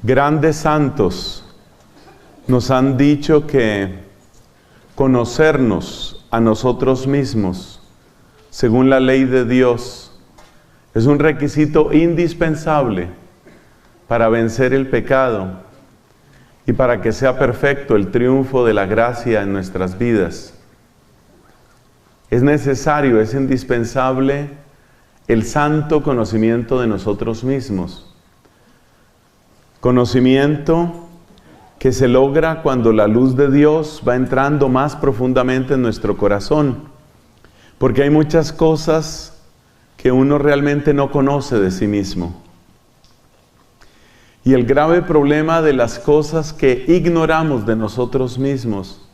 Grandes santos nos han dicho que conocernos a nosotros mismos, según la ley de Dios, es un requisito indispensable para vencer el pecado y para que sea perfecto el triunfo de la gracia en nuestras vidas. Es necesario, es indispensable el santo conocimiento de nosotros mismos. Conocimiento que se logra cuando la luz de Dios va entrando más profundamente en nuestro corazón. Porque hay muchas cosas que uno realmente no conoce de sí mismo. Y el grave problema de las cosas que ignoramos de nosotros mismos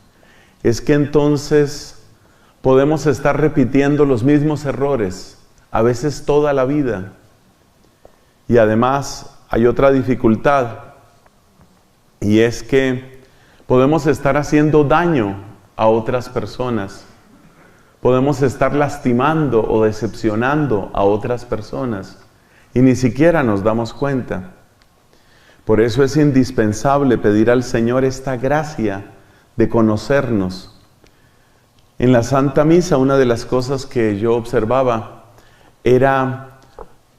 es que entonces podemos estar repitiendo los mismos errores, a veces toda la vida. Y además hay otra dificultad, y es que podemos estar haciendo daño a otras personas. Podemos estar lastimando o decepcionando a otras personas y ni siquiera nos damos cuenta. Por eso es indispensable pedir al Señor esta gracia de conocernos. En la Santa Misa, una de las cosas que yo observaba era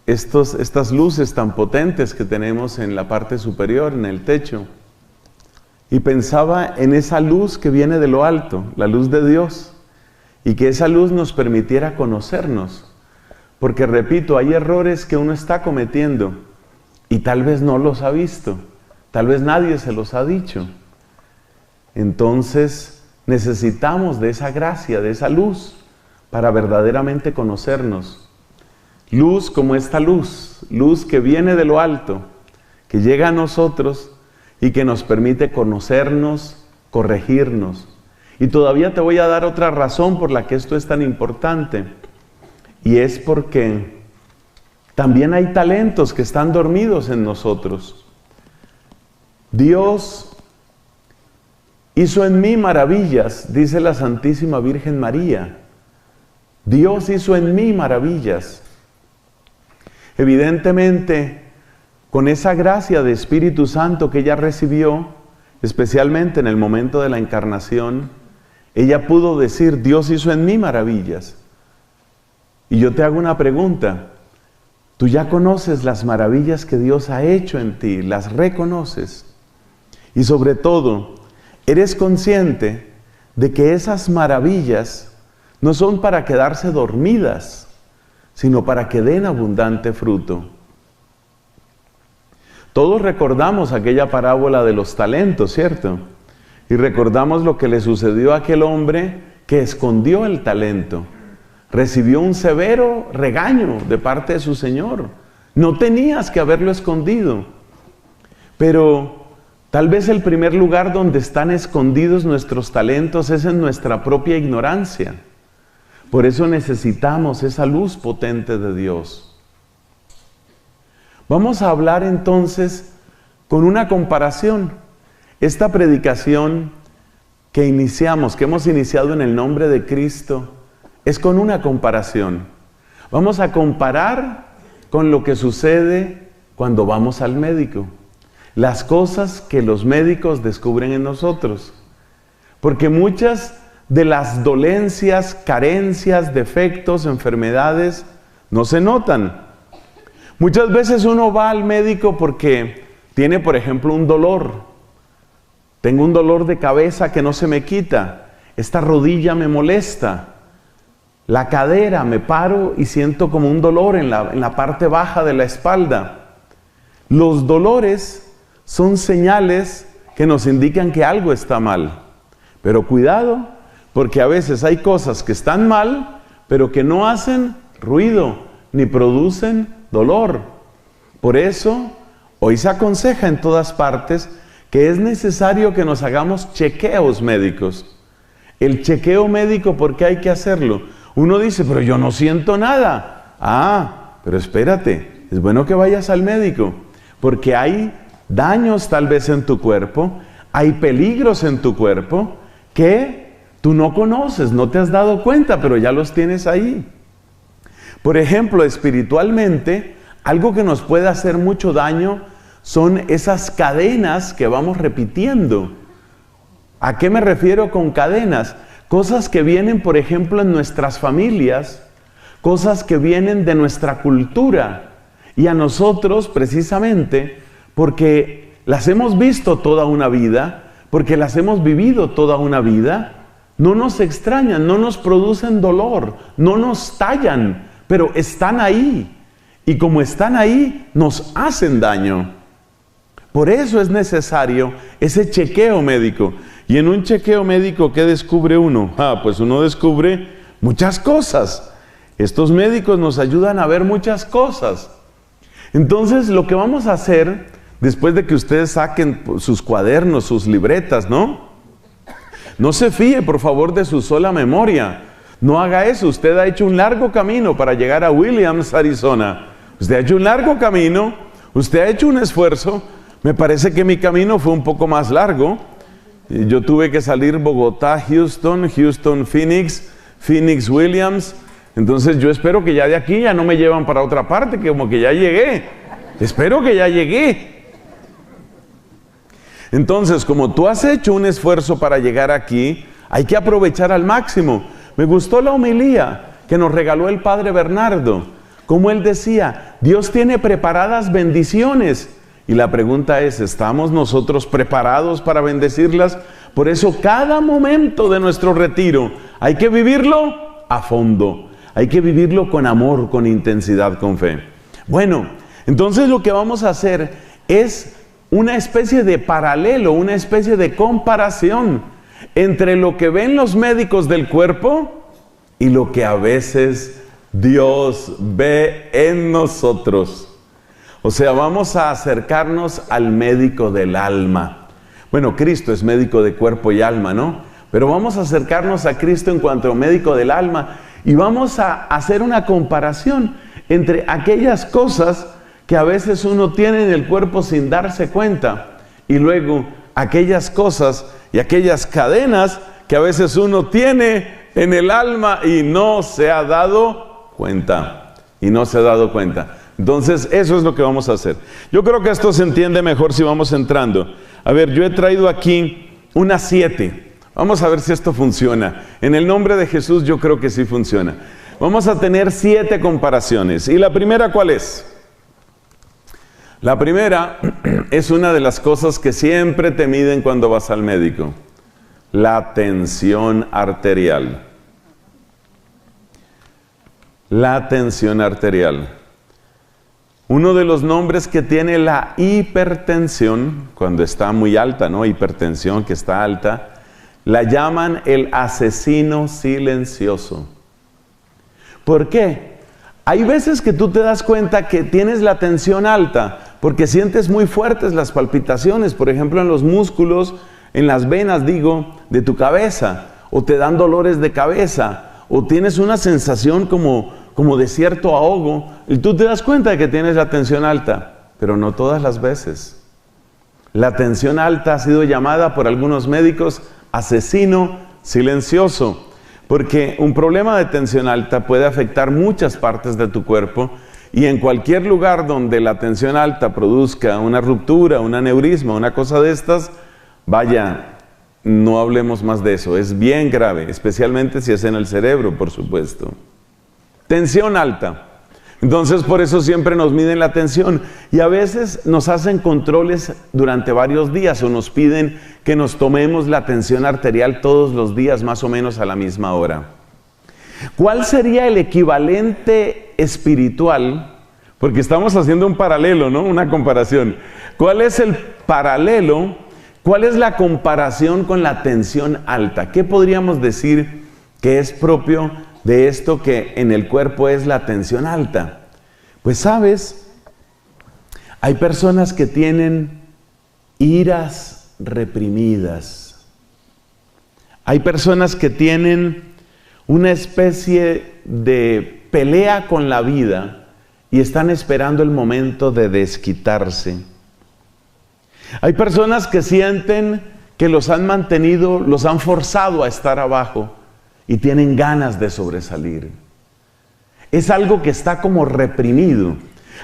estas luces tan potentes que tenemos en la parte superior, en el techo. Y pensaba en esa luz que viene de lo alto, la luz de Dios, y que esa luz nos permitiera conocernos. Porque repito, hay errores que uno está cometiendo y tal vez no los ha visto, tal vez nadie se los ha dicho. Entonces necesitamos de esa gracia, de esa luz, para verdaderamente conocernos. Luz como esta luz, luz que viene de lo alto, que llega a nosotros y que nos permite conocernos, corregirnos. Y todavía te voy a dar otra razón por la que esto es tan importante. Y es porque también hay talentos que están dormidos en nosotros. Dios hizo en mí maravillas, dice la Santísima Virgen María. Dios hizo en mí maravillas. Evidentemente, con esa gracia de Espíritu Santo que ella recibió, especialmente en el momento de la encarnación, ella pudo decir, Dios hizo en mí maravillas. Y yo te hago una pregunta, ¿tú ya conoces las maravillas que Dios ha hecho en ti? ¿Las reconoces? Y sobre todo, ¿eres consciente de que esas maravillas no son para quedarse dormidas, sino para que den abundante fruto? Todos recordamos aquella parábola de los talentos, ¿cierto? Y recordamos lo que le sucedió a aquel hombre que escondió el talento. Recibió un severo regaño de parte de su Señor. No tenías que haberlo escondido. Pero tal vez el primer lugar donde están escondidos nuestros talentos es en nuestra propia ignorancia. Por eso necesitamos esa luz potente de Dios. Vamos a hablar entonces con una comparación. Esta predicación que hemos iniciado en el nombre de Cristo, es con una comparación. Vamos a comparar con lo que sucede cuando vamos al médico. Las cosas que los médicos descubren en nosotros. Porque muchas de las dolencias, carencias, defectos, enfermedades, no se notan. Muchas veces uno va al médico porque tiene, por ejemplo, un dolor. Tengo un dolor de cabeza que no se me quita. Esta rodilla me molesta. La cadera, me paro y siento como un dolor en la parte baja de la espalda. Los dolores son señales que nos indican que algo está mal. Pero cuidado, porque a veces hay cosas que están mal, pero que no hacen ruido, ni producen dolor. Por eso, hoy se aconseja en todas partes que es necesario que nos hagamos chequeos médicos. El chequeo médico, ¿por qué hay que hacerlo? Uno dice, pero yo no siento nada. Pero espérate, es bueno que vayas al médico, porque hay daños tal vez en tu cuerpo, hay peligros en tu cuerpo que tú no conoces, no te has dado cuenta, pero ya los tienes ahí. Por ejemplo, espiritualmente, algo que nos puede hacer mucho daño son esas cadenas que vamos repitiendo. ¿A qué me refiero con cadenas? Cosas que vienen, por ejemplo, en nuestras familias, cosas que vienen de nuestra cultura, y a nosotros precisamente porque las hemos visto toda una vida, porque las hemos vivido toda una vida, no nos extrañan, no nos producen dolor, no nos tallan, pero están ahí. Y como están ahí, nos hacen daño. Por eso es necesario ese chequeo médico. Y en un chequeo médico, ¿qué descubre uno? Pues uno descubre muchas cosas. Estos médicos nos ayudan a ver muchas cosas. Entonces, lo que vamos a hacer, después de que ustedes saquen sus cuadernos, sus libretas, no se fíe, por favor, de su sola memoria. No haga eso. Usted ha hecho un largo camino para llegar a Williams, Arizona. Usted ha hecho un largo camino. Usted ha hecho un esfuerzo. Me parece que mi camino fue un poco más largo. Yo tuve que salir Bogotá, Houston, Phoenix, Phoenix, Williams. Entonces yo espero que ya de aquí ya no me llevan para otra parte, que como que ya llegué. Espero que ya llegué. Entonces, como tú has hecho un esfuerzo para llegar aquí, hay que aprovechar al máximo. Me gustó la homilía que nos regaló el Padre Bernardo. Como él decía, Dios tiene preparadas bendiciones. Y la pregunta es, ¿estamos nosotros preparados para bendecirlas? Por eso cada momento de nuestro retiro hay que vivirlo a fondo. Hay que vivirlo con amor, con intensidad, con fe. Bueno, entonces lo que vamos a hacer es una especie de paralelo, una especie de comparación entre lo que ven los médicos del cuerpo y lo que a veces Dios ve en nosotros. O sea, vamos a acercarnos al médico del alma. Bueno, Cristo es médico de cuerpo y alma, ¿no? Pero vamos a acercarnos a Cristo en cuanto a médico del alma y vamos a hacer una comparación entre aquellas cosas que a veces uno tiene en el cuerpo sin darse cuenta, y luego aquellas cosas y aquellas cadenas que a veces uno tiene en el alma y no se ha dado cuenta. Entonces, eso es lo que vamos a hacer. Yo creo que esto se entiende mejor si vamos entrando. A ver, yo he traído aquí unas 7. Vamos a ver si esto funciona. En el nombre de Jesús yo creo que sí funciona. Vamos a tener 7 comparaciones. ¿Y la primera cuál es? La primera es una de las cosas que siempre te miden cuando vas al médico. La tensión arterial. La tensión arterial. Uno de los nombres que tiene la hipertensión, cuando está muy alta, ¿no? Hipertensión que está alta, la llaman el asesino silencioso. ¿Por qué? Hay veces que tú te das cuenta que tienes la tensión alta porque sientes muy fuertes las palpitaciones, por ejemplo en los músculos, en las venas, de tu cabeza, o te dan dolores de cabeza, o tienes una sensación como de cierto ahogo, y tú te das cuenta de que tienes la tensión alta, pero no todas las veces. La tensión alta ha sido llamada por algunos médicos asesino silencioso, porque un problema de tensión alta puede afectar muchas partes de tu cuerpo, y en cualquier lugar donde la tensión alta produzca una ruptura, un aneurisma, una cosa de estas, vaya, no hablemos más de eso, es bien grave, especialmente si es en el cerebro, por supuesto. Tensión alta. Entonces, por eso siempre nos miden la tensión, y a veces nos hacen controles durante varios días, o nos piden que nos tomemos la tensión arterial todos los días, más o menos a la misma hora. ¿Cuál sería el equivalente espiritual? Porque estamos haciendo un paralelo, ¿no? Una comparación. ¿Cuál es el paralelo? ¿Cuál es la comparación con la tensión alta? ¿Qué podríamos decir que es propio de esto que en el cuerpo es la tensión alta? Pues sabes, hay personas que tienen iras reprimidas. Hay personas que tienen una especie de pelea con la vida y están esperando el momento de desquitarse. Hay personas que sienten que los han mantenido, los han forzado a estar abajo y tienen ganas de sobresalir. Es algo que está como reprimido.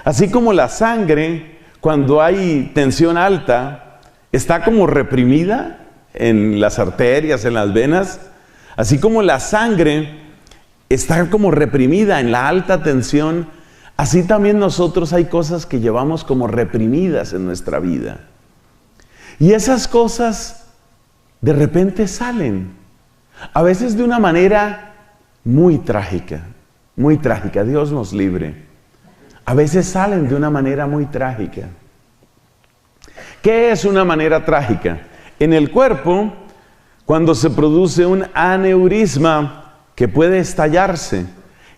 Así como la sangre, cuando hay tensión alta, está como reprimida en las arterias, en las venas, así como la sangre está como reprimida en la alta tensión, así también nosotros hay cosas que llevamos como reprimidas en nuestra vida. Y esas cosas de repente salen, a veces de una manera muy trágica, Dios nos libre. A veces salen de una manera muy trágica. ¿Qué es una manera trágica? En el cuerpo, cuando se produce un aneurisma que puede estallarse,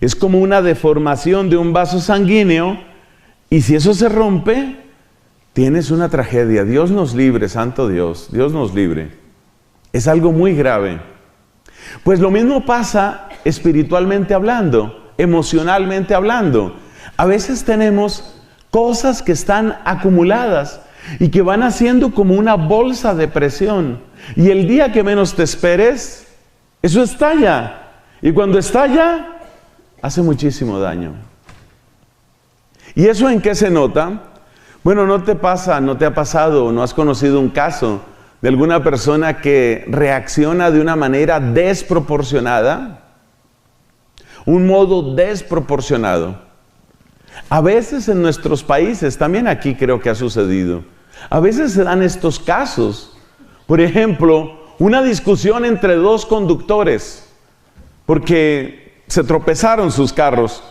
es como una deformación de un vaso sanguíneo, y si eso se rompe, tienes una tragedia. Dios nos libre, santo Dios, Dios nos libre. Es algo muy grave. Pues lo mismo pasa espiritualmente hablando, emocionalmente hablando. A veces tenemos cosas que están acumuladas y que van haciendo como una bolsa de presión. Y el día que menos te esperes, eso estalla. Y cuando estalla, hace muchísimo daño. ¿Y eso en qué se nota? Bueno, no te ha pasado, no has conocido un caso de alguna persona que reacciona de una manera desproporcionada, un modo desproporcionado. A veces en nuestros países, también aquí creo que ha sucedido, a veces se dan estos casos. Por ejemplo, una discusión entre dos conductores, porque se tropezaron sus carros.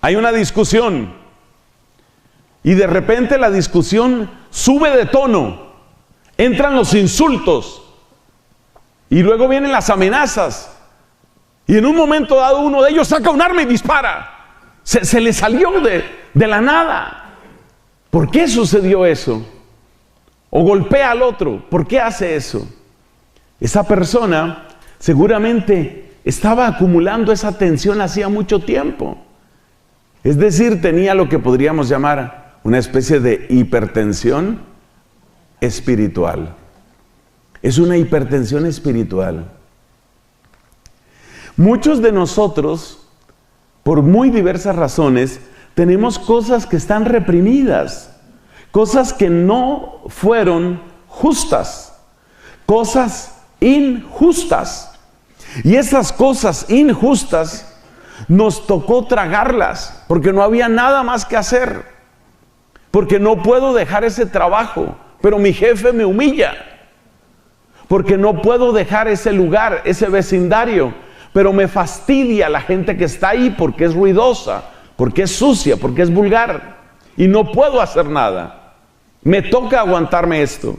Hay una discusión, y de repente la discusión sube de tono, entran los insultos, y luego vienen las amenazas, y en un momento dado uno de ellos saca un arma y dispara. Se le salió de la nada. ¿Por qué sucedió eso? O golpea al otro. ¿Por qué hace eso? Esa persona seguramente estaba acumulando esa tensión hacía mucho tiempo. Es decir, tenía lo que podríamos llamar una especie de hipertensión espiritual. Es una hipertensión espiritual. Muchos de nosotros, por muy diversas razones, tenemos cosas que están reprimidas, cosas que no fueron justas, cosas injustas. Y esas cosas injustas nos tocó tragarlas, porque no había nada más que hacer, porque no puedo dejar ese trabajo, pero mi jefe me humilla, porque no puedo dejar ese lugar, ese vecindario, pero me fastidia la gente que está ahí porque es ruidosa, porque es sucia, porque es vulgar, y no puedo hacer nada. Me toca aguantarme esto.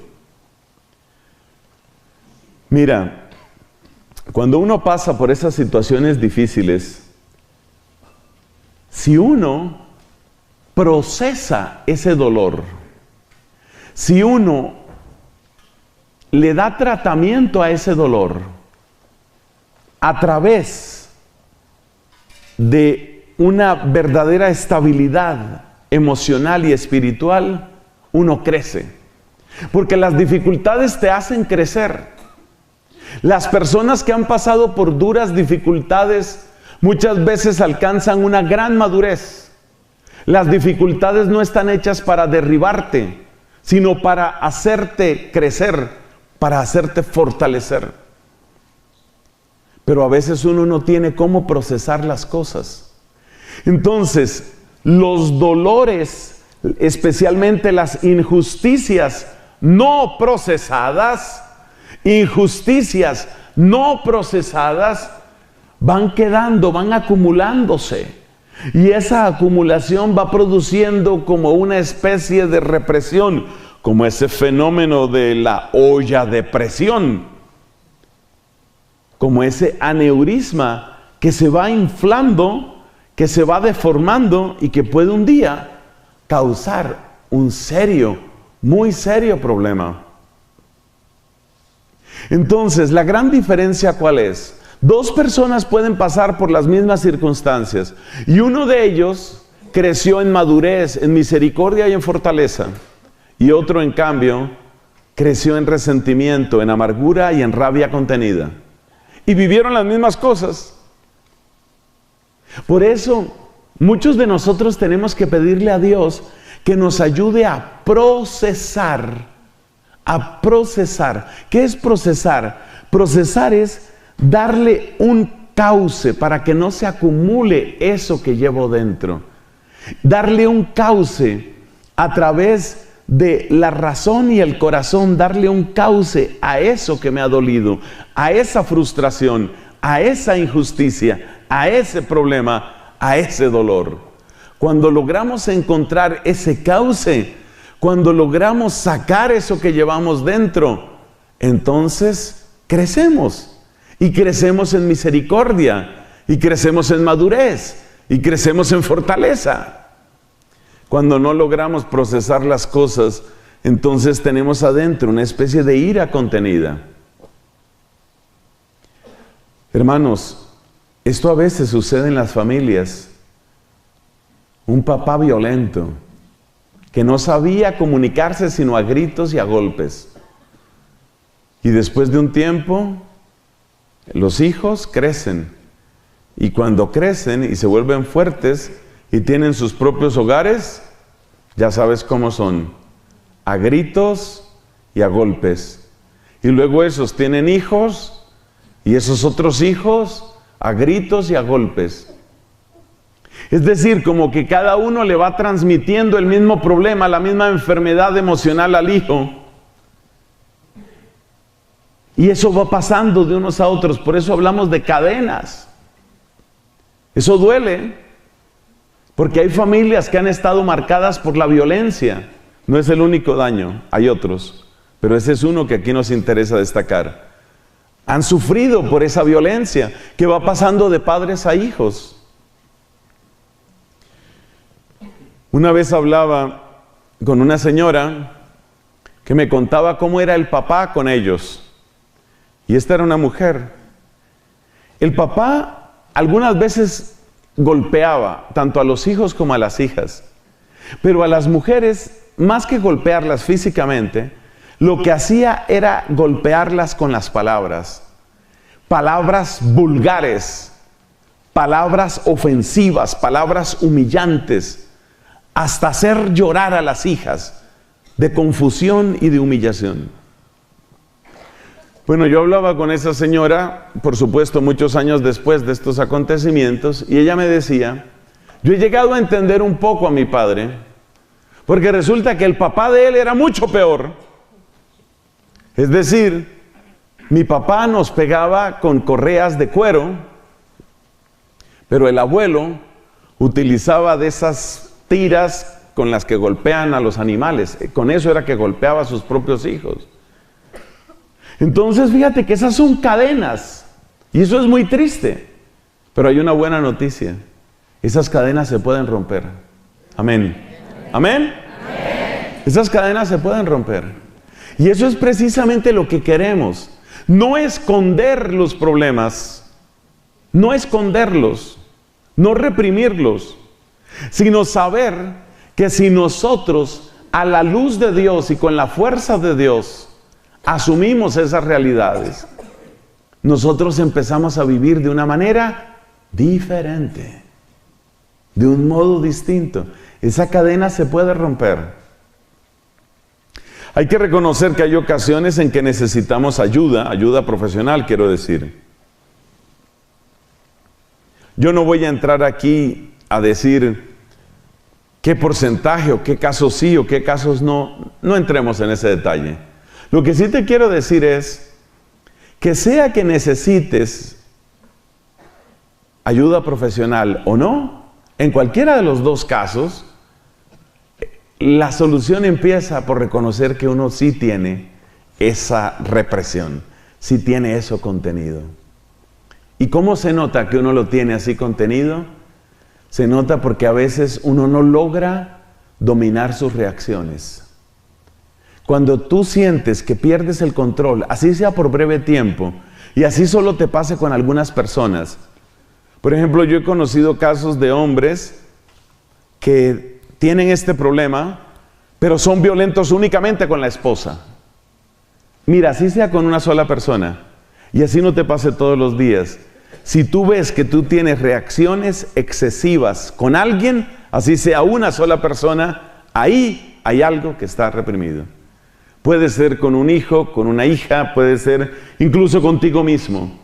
Mira, cuando uno pasa por esas situaciones difíciles, si uno procesa ese dolor, si uno le da tratamiento a ese dolor, a través de una verdadera estabilidad emocional y espiritual, uno crece. Porque las dificultades te hacen crecer. Las personas que han pasado por duras dificultades muchas veces alcanzan una gran madurez. Las dificultades no están hechas para derribarte, sino para hacerte crecer, para hacerte fortalecer. Pero a veces uno no tiene cómo procesar las cosas. Entonces, los dolores, especialmente las injusticias no procesadas, van quedando, van acumulándose. Y esa acumulación va produciendo como una especie de represión, como ese fenómeno de la olla de presión, como ese aneurisma que se va inflando, que se va deformando y que puede un día causar un serio, muy serio problema. Entonces, la gran diferencia, ¿cuál es? Dos personas pueden pasar por las mismas circunstancias y uno de ellos creció en madurez, en misericordia y en fortaleza, y otro, en cambio, creció en resentimiento, en amargura y en rabia contenida. Y vivieron las mismas cosas. Por eso, muchos de nosotros tenemos que pedirle a Dios que nos ayude a procesar. A procesar. ¿Qué es procesar? Procesar es darle un cauce para que no se acumule eso que llevo dentro. Darle un cauce a través de la razón y el corazón, darle un cauce a eso que me ha dolido, a esa frustración, a esa injusticia, a ese problema, a ese dolor. Cuando logramos encontrar ese cauce, cuando logramos sacar eso que llevamos dentro, entonces crecemos. Y crecemos en misericordia, y crecemos en madurez, y crecemos en fortaleza. Cuando no logramos procesar las cosas, entonces tenemos adentro una especie de ira contenida. Hermanos, esto a veces sucede en las familias. Un papá violento, que no sabía comunicarse sino a gritos y a golpes. Y después de un tiempo, los hijos crecen, y cuando crecen y se vuelven fuertes y tienen sus propios hogares, ya sabes cómo son, a gritos y a golpes. Y luego esos tienen hijos y esos otros hijos a gritos y a golpes. Es decir, como que cada uno le va transmitiendo el mismo problema, la misma enfermedad emocional al hijo. Y eso va pasando de unos a otros, por eso hablamos de cadenas. Eso duele, porque hay familias que han estado marcadas por la violencia. No es el único daño, hay otros, pero ese es uno que aquí nos interesa destacar. Han sufrido por esa violencia que va pasando de padres a hijos. Una vez hablaba con una señora que me contaba cómo era el papá con ellos. Y esta era una mujer. El papá algunas veces golpeaba tanto a los hijos como a las hijas. Pero a las mujeres, más que golpearlas físicamente, lo que hacía era golpearlas con las palabras. Palabras vulgares, palabras ofensivas, palabras humillantes, hasta hacer llorar a las hijas de confusión y de humillación. Bueno, yo hablaba con esa señora, por supuesto, muchos años después de estos acontecimientos, y ella me decía, yo he llegado a entender un poco a mi padre, porque resulta que el papá de él era mucho peor. Es decir, mi papá nos pegaba con correas de cuero, pero el abuelo utilizaba de esas tiras con las que golpean a los animales. Con eso era que golpeaba a sus propios hijos. Entonces, fíjate que esas son cadenas. Y eso es muy triste. Pero hay una buena noticia. Esas cadenas se pueden romper. Amén. ¿Amén? Amén. Esas cadenas se pueden romper. Y eso es precisamente lo que queremos. No esconder los problemas. No esconderlos. No reprimirlos. Sino saber que si nosotros, a la luz de Dios y con la fuerza de Dios, asumimos esas realidades, nosotros empezamos a vivir de una manera diferente, de un modo distinto. Esa cadena se puede romper. Hay que reconocer que hay ocasiones en que necesitamos ayuda profesional, quiero decir. Yo no voy a entrar aquí a decir qué porcentaje o qué casos sí o qué casos no. No entremos en ese detalle. Lo que sí te quiero decir es que sea que necesites ayuda profesional o no, en cualquiera de los dos casos, la solución empieza por reconocer que uno sí tiene esa represión, sí tiene eso contenido. ¿Y cómo se nota que uno lo tiene así contenido? Se nota porque a veces uno no logra dominar sus reacciones. Cuando tú sientes que pierdes el control, así sea por breve tiempo, y así solo te pase con algunas personas. Por ejemplo, yo he conocido casos de hombres que tienen este problema, pero son violentos únicamente con la esposa. Mira, así sea con una sola persona, y así no te pase todos los días. Si tú ves que tú tienes reacciones excesivas con alguien, así sea una sola persona, Ahí hay algo que está reprimido. Puede ser con un hijo, con una hija, puede ser incluso contigo mismo.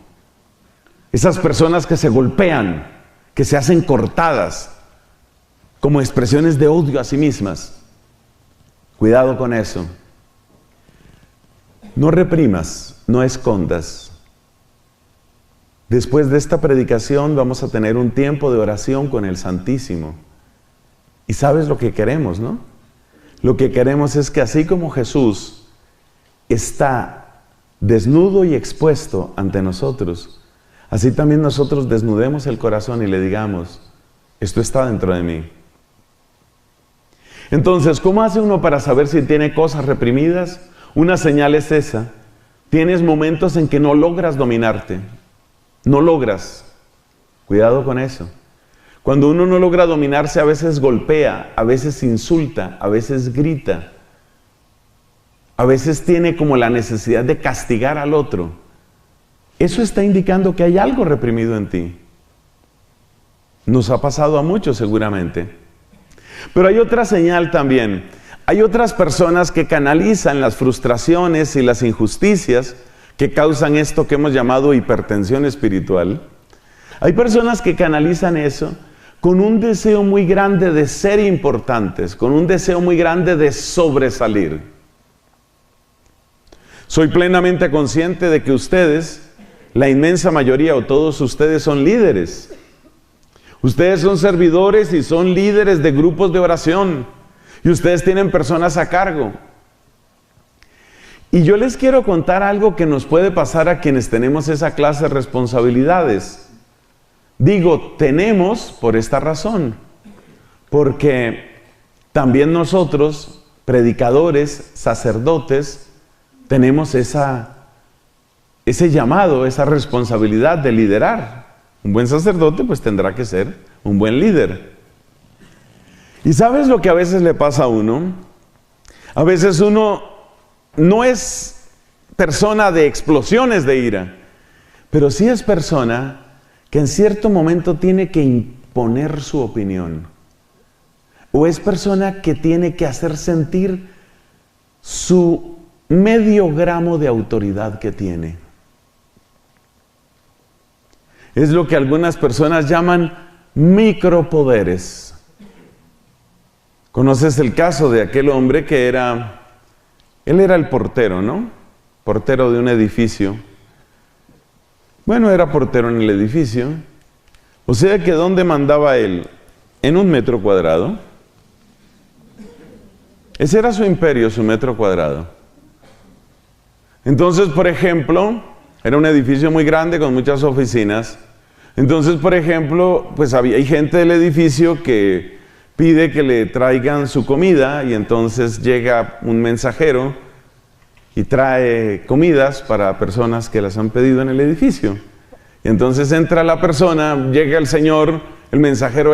Esas personas que se golpean, que se hacen cortadas, como expresiones de odio a sí mismas. Cuidado con eso. No reprimas, no escondas. Después de esta predicación vamos a tener un tiempo de oración con el Santísimo. Y sabes lo que queremos, ¿no? Lo que queremos es que así como Jesús está desnudo y expuesto ante nosotros, así también nosotros desnudemos el corazón y le digamos, esto está dentro de mí. Entonces, ¿cómo hace uno para saber si tiene cosas reprimidas? Una señal es esa. Tienes momentos en que no logras dominarte. No logras. Cuidado con eso. Cuando uno no logra dominarse, a veces golpea, a veces insulta, a veces grita. A veces tiene como la necesidad de castigar al otro. Eso está indicando que hay algo reprimido en ti. Nos ha pasado a muchos seguramente. Pero hay otra señal también. Hay otras personas que canalizan las frustraciones y las injusticias que causan esto que hemos llamado hipertensión espiritual. Hay personas que canalizan eso con un deseo muy grande de ser importantes, con un deseo muy grande de sobresalir. Soy plenamente consciente de que ustedes, la inmensa mayoría o todos ustedes son líderes. Ustedes son servidores y son líderes de grupos de oración. Y ustedes tienen personas a cargo. Y yo les quiero contar algo que nos puede pasar a quienes tenemos esa clase de responsabilidades. Digo, tenemos por esta razón. Porque también nosotros, predicadores, sacerdotes, tenemos ese llamado, esa responsabilidad de liderar. Un buen sacerdote pues tendrá que ser un buen líder. ¿Y sabes lo que a veces le pasa a uno? A veces uno no es persona de explosiones de ira, pero sí es persona que en cierto momento tiene que imponer su opinión. O es persona que tiene que hacer sentir su medio gramo de autoridad que tiene. Es lo que algunas personas llaman micropoderes. ¿Conoces el caso de aquel hombre que él era el portero, ¿no? Portero de un edificio. Bueno, era portero en el edificio. O sea que ¿dónde mandaba él? En 1 metro cuadrado. Ese era su imperio, su metro cuadrado. Entonces, por ejemplo, era un edificio muy grande con muchas oficinas. Entonces, por ejemplo, pues hay gente del edificio que pide que le traigan su comida y entonces llega un mensajero y trae comidas para personas que las han pedido en el edificio. Y entonces entra la persona, llega el señor, el mensajero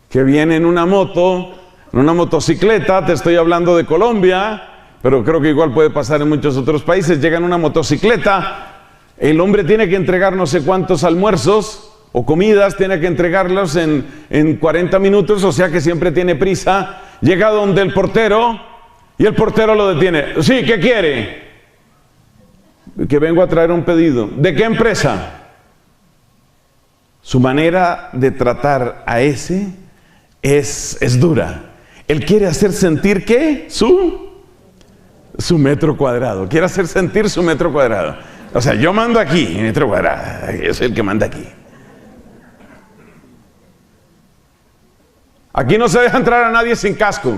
que viene en una moto, en una motocicleta, te estoy hablando de Colombia, pero creo que igual puede pasar en muchos otros países, llega en una motocicleta, el hombre tiene que entregar no sé cuántos almuerzos o comidas, tiene que entregarlos en 40 minutos, o sea que siempre tiene prisa. Llega donde el portero y el portero lo detiene. Sí, ¿qué quiere? Que vengo a traer un pedido. ¿De qué empresa? Su manera de tratar a ese es dura. Él quiere hacer sentir ¿qué? Su metro cuadrado. Quiere hacer sentir su metro cuadrado. O sea, yo mando aquí, metro cuadrado. Yo soy el que manda aquí. Aquí no se deja entrar a nadie sin casco.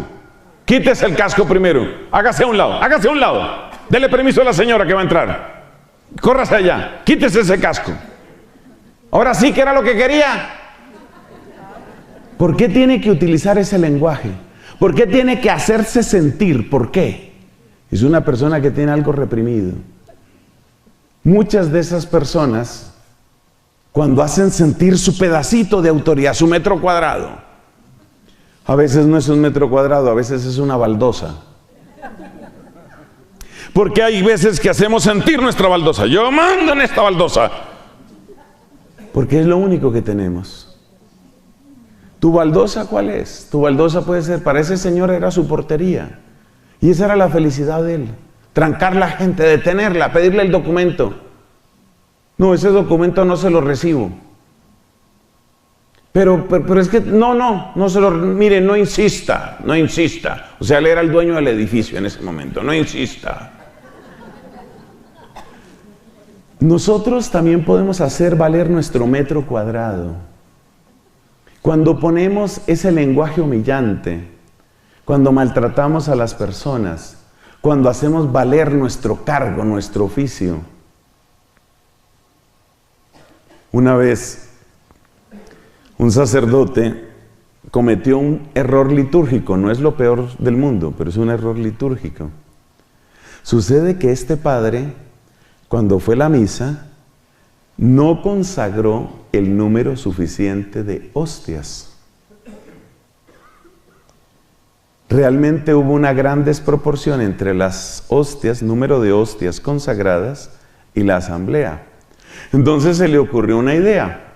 Quítese el casco primero. Hágase a un lado, hágase a un lado. Dele permiso a la señora que va a entrar. Córrase allá, quítese ese casco. Ahora sí que era lo que quería. ¿Por qué tiene que utilizar ese lenguaje? ¿Por qué tiene que hacerse sentir? ¿Por qué? Es una persona que tiene algo reprimido. Muchas de esas personas, cuando hacen sentir su pedacito de autoridad, su metro cuadrado, a veces no es un metro cuadrado, a veces es una baldosa. Porque hay veces que hacemos sentir nuestra baldosa. Yo mando en esta baldosa. Porque es lo único que tenemos. ¿Tu baldosa cuál es? Tu baldosa puede ser, para ese señor era su portería. Y esa era la felicidad de él. Trancar la gente, detenerla, pedirle el documento. No, ese documento no se lo recibo. Pero es que, no se lo, mire, no insista. O sea, él era el dueño del edificio en ese momento, no insista. Nosotros también podemos hacer valer nuestro metro cuadrado. Cuando ponemos ese lenguaje humillante, cuando maltratamos a las personas, cuando hacemos valer nuestro cargo, nuestro oficio. Una vez, un sacerdote cometió un error litúrgico, no es lo peor del mundo, pero es un error litúrgico. Sucede que este padre, cuando fue a la misa, no consagró el número suficiente de hostias. Realmente hubo una gran desproporción entre las hostias, número de hostias consagradas, y la asamblea. Entonces se le ocurrió una idea.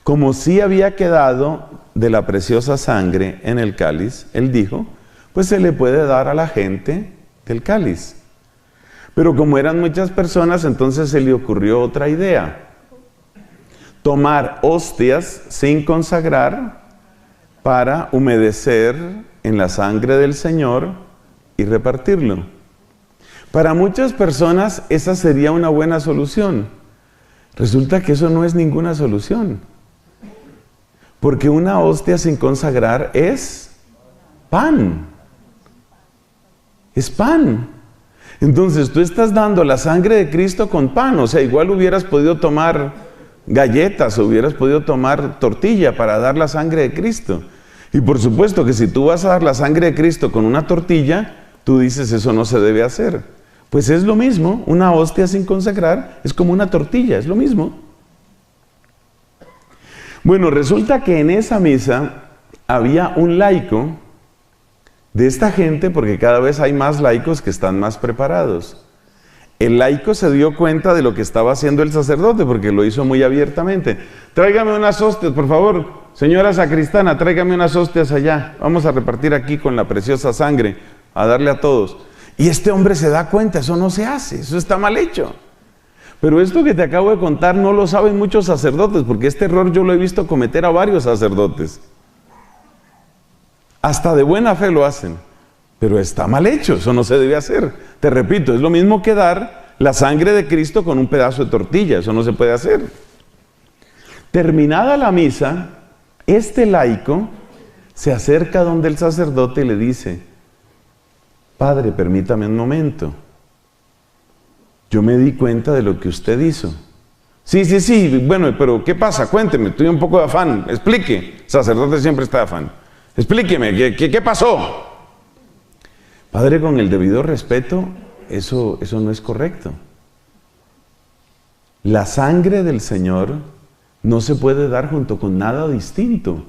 Como sí había quedado de la preciosa sangre en el cáliz, él dijo, pues se le puede dar a la gente del cáliz. Pero como eran muchas personas, entonces se le ocurrió otra idea. Tomar hostias sin consagrar para humedecer en la sangre del Señor y repartirlo. Para muchas personas esa sería una buena solución. Resulta que eso no es ninguna solución. Porque una hostia sin consagrar es pan. Es pan. Entonces tú estás dando la sangre de Cristo con pan. O sea, igual hubieras podido tomar galletas, hubieras podido tomar tortilla para dar la sangre de Cristo. Y por supuesto que si tú vas a dar la sangre de Cristo con una tortilla, tú dices, eso no se debe hacer. Pues es lo mismo, una hostia sin consagrar es como una tortilla, es lo mismo. Bueno, resulta que en esa misa había un laico de esta gente, porque cada vez hay más laicos que están más preparados. El laico se dio cuenta de lo que estaba haciendo el sacerdote, porque lo hizo muy abiertamente. Tráigame unas hostias, por favor. Señora sacristana, tráigame unas hostias allá. Vamos a repartir aquí con la preciosa sangre, a darle a todos. Y este hombre se da cuenta, eso no se hace, eso está mal hecho. Pero esto que te acabo de contar no lo saben muchos sacerdotes, porque este error yo lo he visto cometer a varios sacerdotes. Hasta de buena fe lo hacen, pero está mal hecho, eso no se debe hacer. Te repito, es lo mismo que dar la sangre de Cristo con un pedazo de tortilla, eso no se puede hacer. Terminada la misa, este laico se acerca donde el sacerdote y le dice, Padre, permítame un momento. Yo me di cuenta de lo que usted hizo. Sí, bueno, pero ¿qué pasa? Cuénteme, estoy un poco de afán, explique. El sacerdote siempre está de afán. Explíqueme, ¿qué pasó? Padre, con el debido respeto, eso no es correcto. La sangre del Señor no se puede dar junto con nada distinto.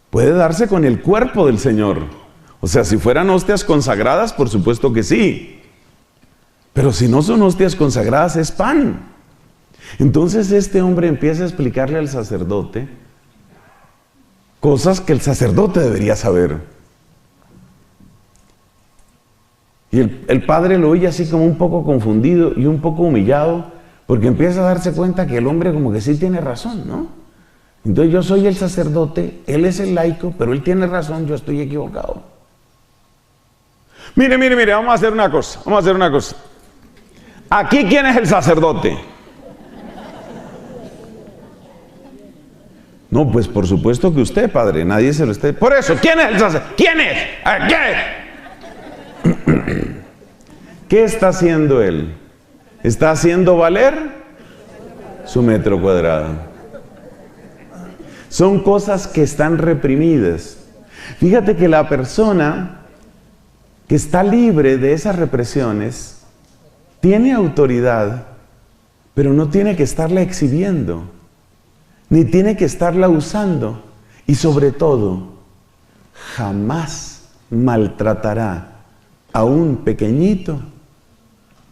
Puede darse con el cuerpo del Señor. O sea, si fueran hostias consagradas, por supuesto que sí. Pero si no son hostias consagradas, es pan. Entonces este hombre empieza a explicarle al sacerdote cosas que el sacerdote debería saber. Y el padre lo oye así como un poco confundido y un poco humillado, porque empieza a darse cuenta que el hombre como que sí tiene razón, ¿no? Entonces yo soy el sacerdote, él es el laico, pero él tiene razón, yo estoy equivocado. Mire, vamos a hacer una cosa. Aquí, ¿quién es el sacerdote? No, pues por supuesto que usted, padre, nadie se lo está... Por eso, ¿quién es el sacerdote? ¿Quién es? ¿Qué? ¿Qué está haciendo él? Está haciendo valer su metro cuadrado. Son cosas que están reprimidas. Fíjate que la persona que está libre de esas represiones tiene autoridad, pero no tiene que estarla exhibiendo, ni tiene que estarla usando, y sobre todo, jamás maltratará a un pequeñito,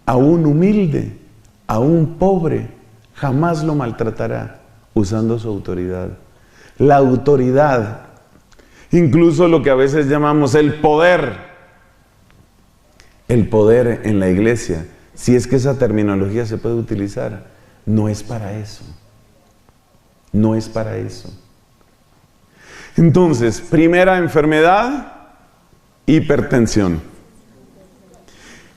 a un humilde, a un pobre, jamás lo maltratará usando su autoridad. la autoridad, incluso lo que a veces llamamos el poder en la iglesia, si es que esa terminología se puede utilizar, no es para eso. No es para eso. Entonces, primera enfermedad, hipertensión.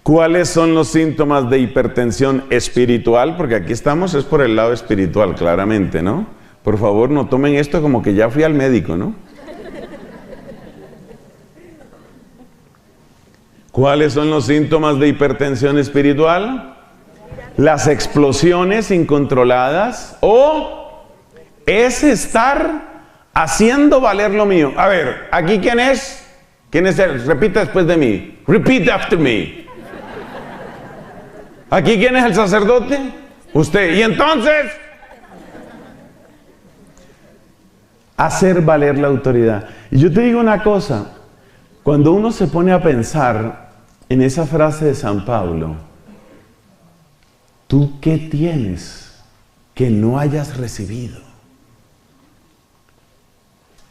¿Cuáles son los síntomas de hipertensión espiritual? Porque aquí estamos, es por el lado espiritual, claramente, ¿no? Por favor, no tomen esto como que ya fui al médico, ¿no? ¿Cuáles son los síntomas de hipertensión espiritual? Las explosiones incontroladas o es estar haciendo valer lo mío. A ver, ¿aquí quién es? ¿Quién es él? Repita después de mí. Repeat after me. ¿Aquí quién es el sacerdote? Usted. Y entonces, hacer valer la autoridad. Y yo te digo una cosa, cuando uno se pone a pensar en esa frase de San Pablo, ¿tú qué tienes que no hayas recibido?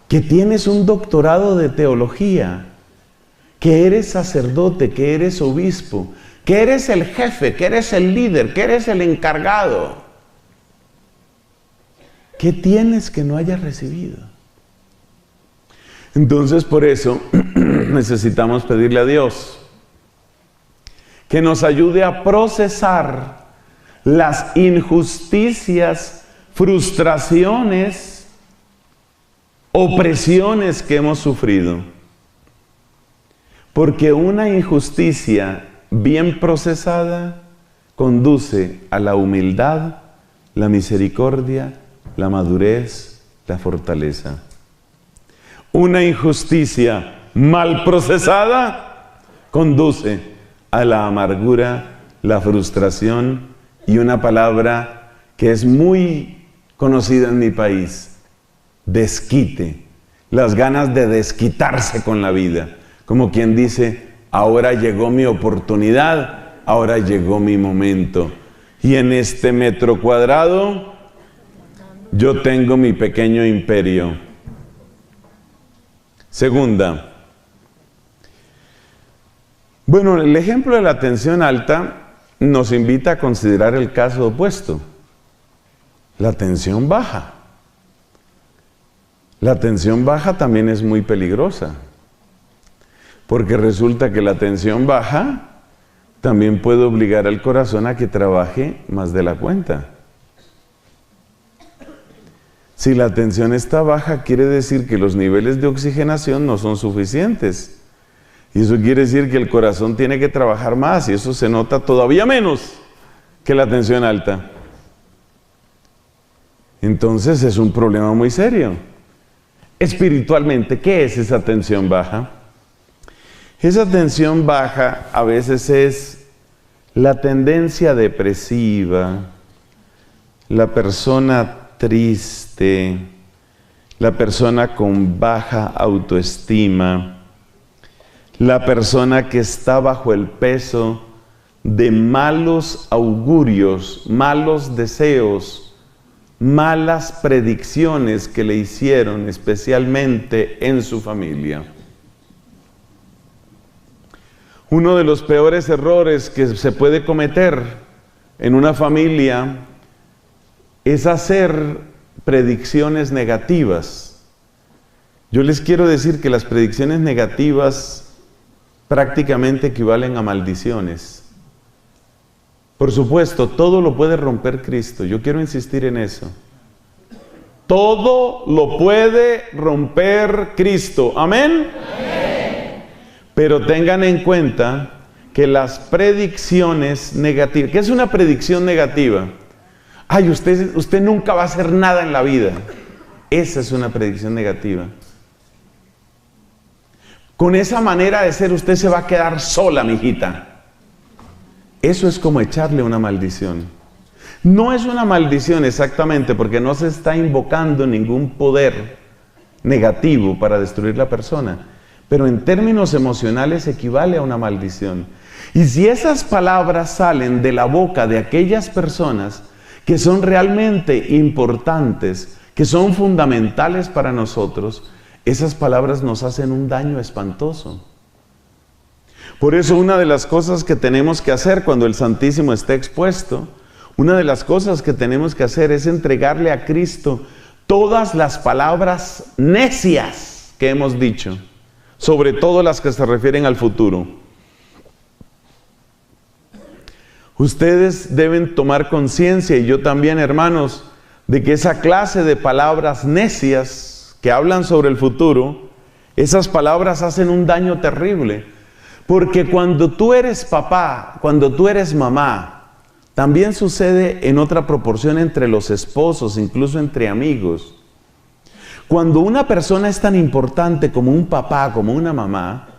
Que tienes un doctorado de teología, que eres sacerdote, que eres obispo, que eres el jefe, que eres el líder, que eres el encargado. ¿Qué tienes que no hayas recibido? Entonces, por eso necesitamos pedirle a Dios que nos ayude a procesar las injusticias, frustraciones, opresiones que hemos sufrido. Porque una injusticia bien procesada conduce a la humildad, la misericordia, la madurez, la fortaleza. Una injusticia mal procesada conduce a la amargura, la frustración y una palabra que es muy conocida en mi país, desquite, las ganas de desquitarse con la vida, como quien dice, ahora llegó mi oportunidad, ahora llegó mi momento, y en este metro cuadrado yo tengo mi pequeño imperio. Segunda, bueno, el ejemplo de la tensión alta nos invita a considerar el caso opuesto, la tensión baja. La tensión baja también es muy peligrosa, porque resulta que la tensión baja también puede obligar al corazón a que trabaje más de la cuenta. Si la tensión está baja, quiere decir que los niveles de oxigenación no son suficientes. Y eso quiere decir que el corazón tiene que trabajar más, y eso se nota todavía menos que la tensión alta. Entonces es un problema muy serio. Espiritualmente, ¿qué es esa tensión baja? Esa tensión baja a veces es la tendencia depresiva, la persona triste, la persona con baja autoestima, la persona que está bajo el peso de malos augurios, malos deseos, malas predicciones que le hicieron especialmente en su familia. Uno de los peores errores que se puede cometer en una familia es hacer predicciones negativas. Yo les quiero decir que las predicciones negativas prácticamente equivalen a maldiciones. Por supuesto, todo lo puede romper Cristo. Yo quiero insistir en eso. Todo lo puede romper Cristo. ¿Amén? Amén. Pero tengan en cuenta que las predicciones negativas... ¿Qué es una predicción negativa? Ay, usted nunca va a hacer nada en la vida. Esa es una predicción negativa. Con esa manera de ser usted se va a quedar sola, mijita. Eso es como echarle una maldición. No es una maldición exactamente, porque no se está invocando ningún poder negativo para destruir la persona, pero en términos emocionales equivale a una maldición. Y si esas palabras salen de la boca de aquellas personas que son realmente importantes, que son fundamentales para nosotros, esas palabras nos hacen un daño espantoso. Por eso una de las cosas que tenemos que hacer cuando el Santísimo esté expuesto, una de las cosas que tenemos que hacer es entregarle a Cristo todas las palabras necias que hemos dicho, sobre todo las que se refieren al futuro. Ustedes deben tomar conciencia, y yo también, hermanos, de que esa clase de palabras necias que hablan sobre el futuro, esas palabras hacen un daño terrible. Porque cuando tú eres papá, cuando tú eres mamá, también sucede en otra proporción entre los esposos, incluso entre amigos. Cuando una persona es tan importante como un papá, como una mamá,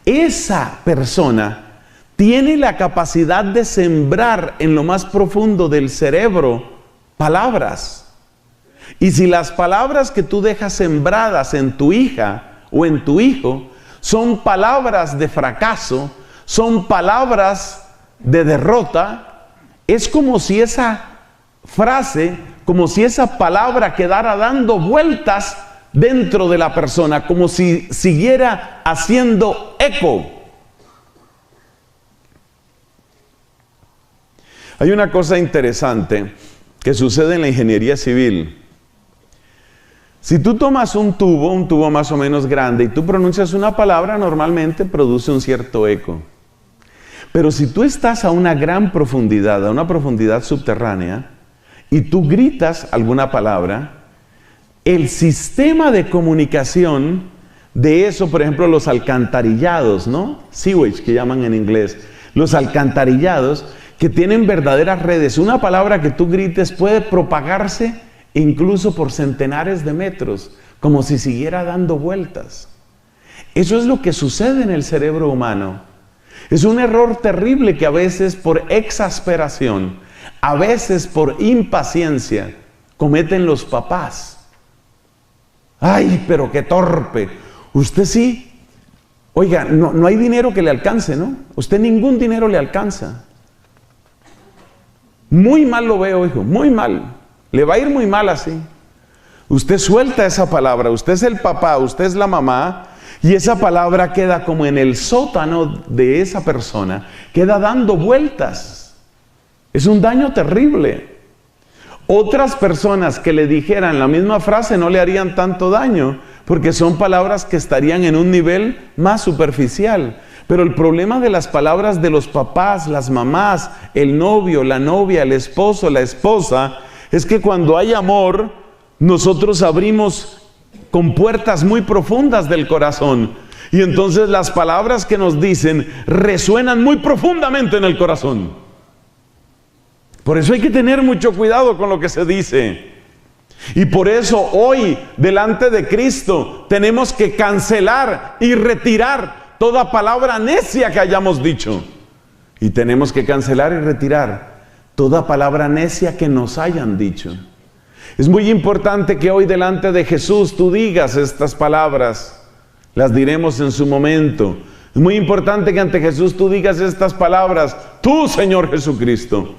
esa persona tiene la capacidad de sembrar en lo más profundo del cerebro palabras. Y si las palabras que tú dejas sembradas en tu hija o en tu hijo son palabras de fracaso, son palabras de derrota, es como si esa frase, como si esa palabra quedara dando vueltas dentro de la persona, como si siguiera haciendo eco. Hay una cosa interesante que sucede en la ingeniería civil. Si tú tomas un tubo más o menos grande, y tú pronuncias una palabra, normalmente produce un cierto eco. Pero si tú estás a una gran profundidad, a una profundidad subterránea, y tú gritas alguna palabra, el sistema de comunicación de eso, por ejemplo, los alcantarillados, ¿no? Sewage, que llaman en inglés. Los alcantarillados que tienen verdaderas redes. Una palabra que tú grites puede propagarse incluso por centenares de metros, como si siguiera dando vueltas. Eso es lo que sucede en el cerebro humano. Es un error terrible que a veces por exasperación, a veces por impaciencia, cometen los papás. ¡Ay, pero qué torpe! Usted sí. Oiga, no hay dinero que le alcance, ¿no? Usted ningún dinero le alcanza. Muy mal lo veo, hijo, muy mal. Le va a ir muy mal así. Usted suelta esa palabra, usted es el papá, usted es la mamá, y esa palabra queda como en el sótano de esa persona, queda dando vueltas. Es un daño terrible. Otras personas que le dijeran la misma frase no le harían tanto daño, porque son palabras que estarían en un nivel más superficial. Pero el problema de las palabras de los papás, las mamás, el novio, la novia, el esposo, la esposa, es que cuando hay amor, nosotros abrimos con puertas muy profundas del corazón. Y entonces las palabras que nos dicen resuenan muy profundamente en el corazón. Por eso hay que tener mucho cuidado con lo que se dice. Y por eso hoy, delante de Cristo, tenemos que cancelar y retirar toda palabra necia que hayamos dicho. Y tenemos que cancelar y retirar toda palabra necia que nos hayan dicho. Es muy importante que hoy delante de Jesús tú digas estas palabras. Las diremos en su momento. Es muy importante que ante Jesús tú digas estas palabras. Tú, Señor Jesucristo,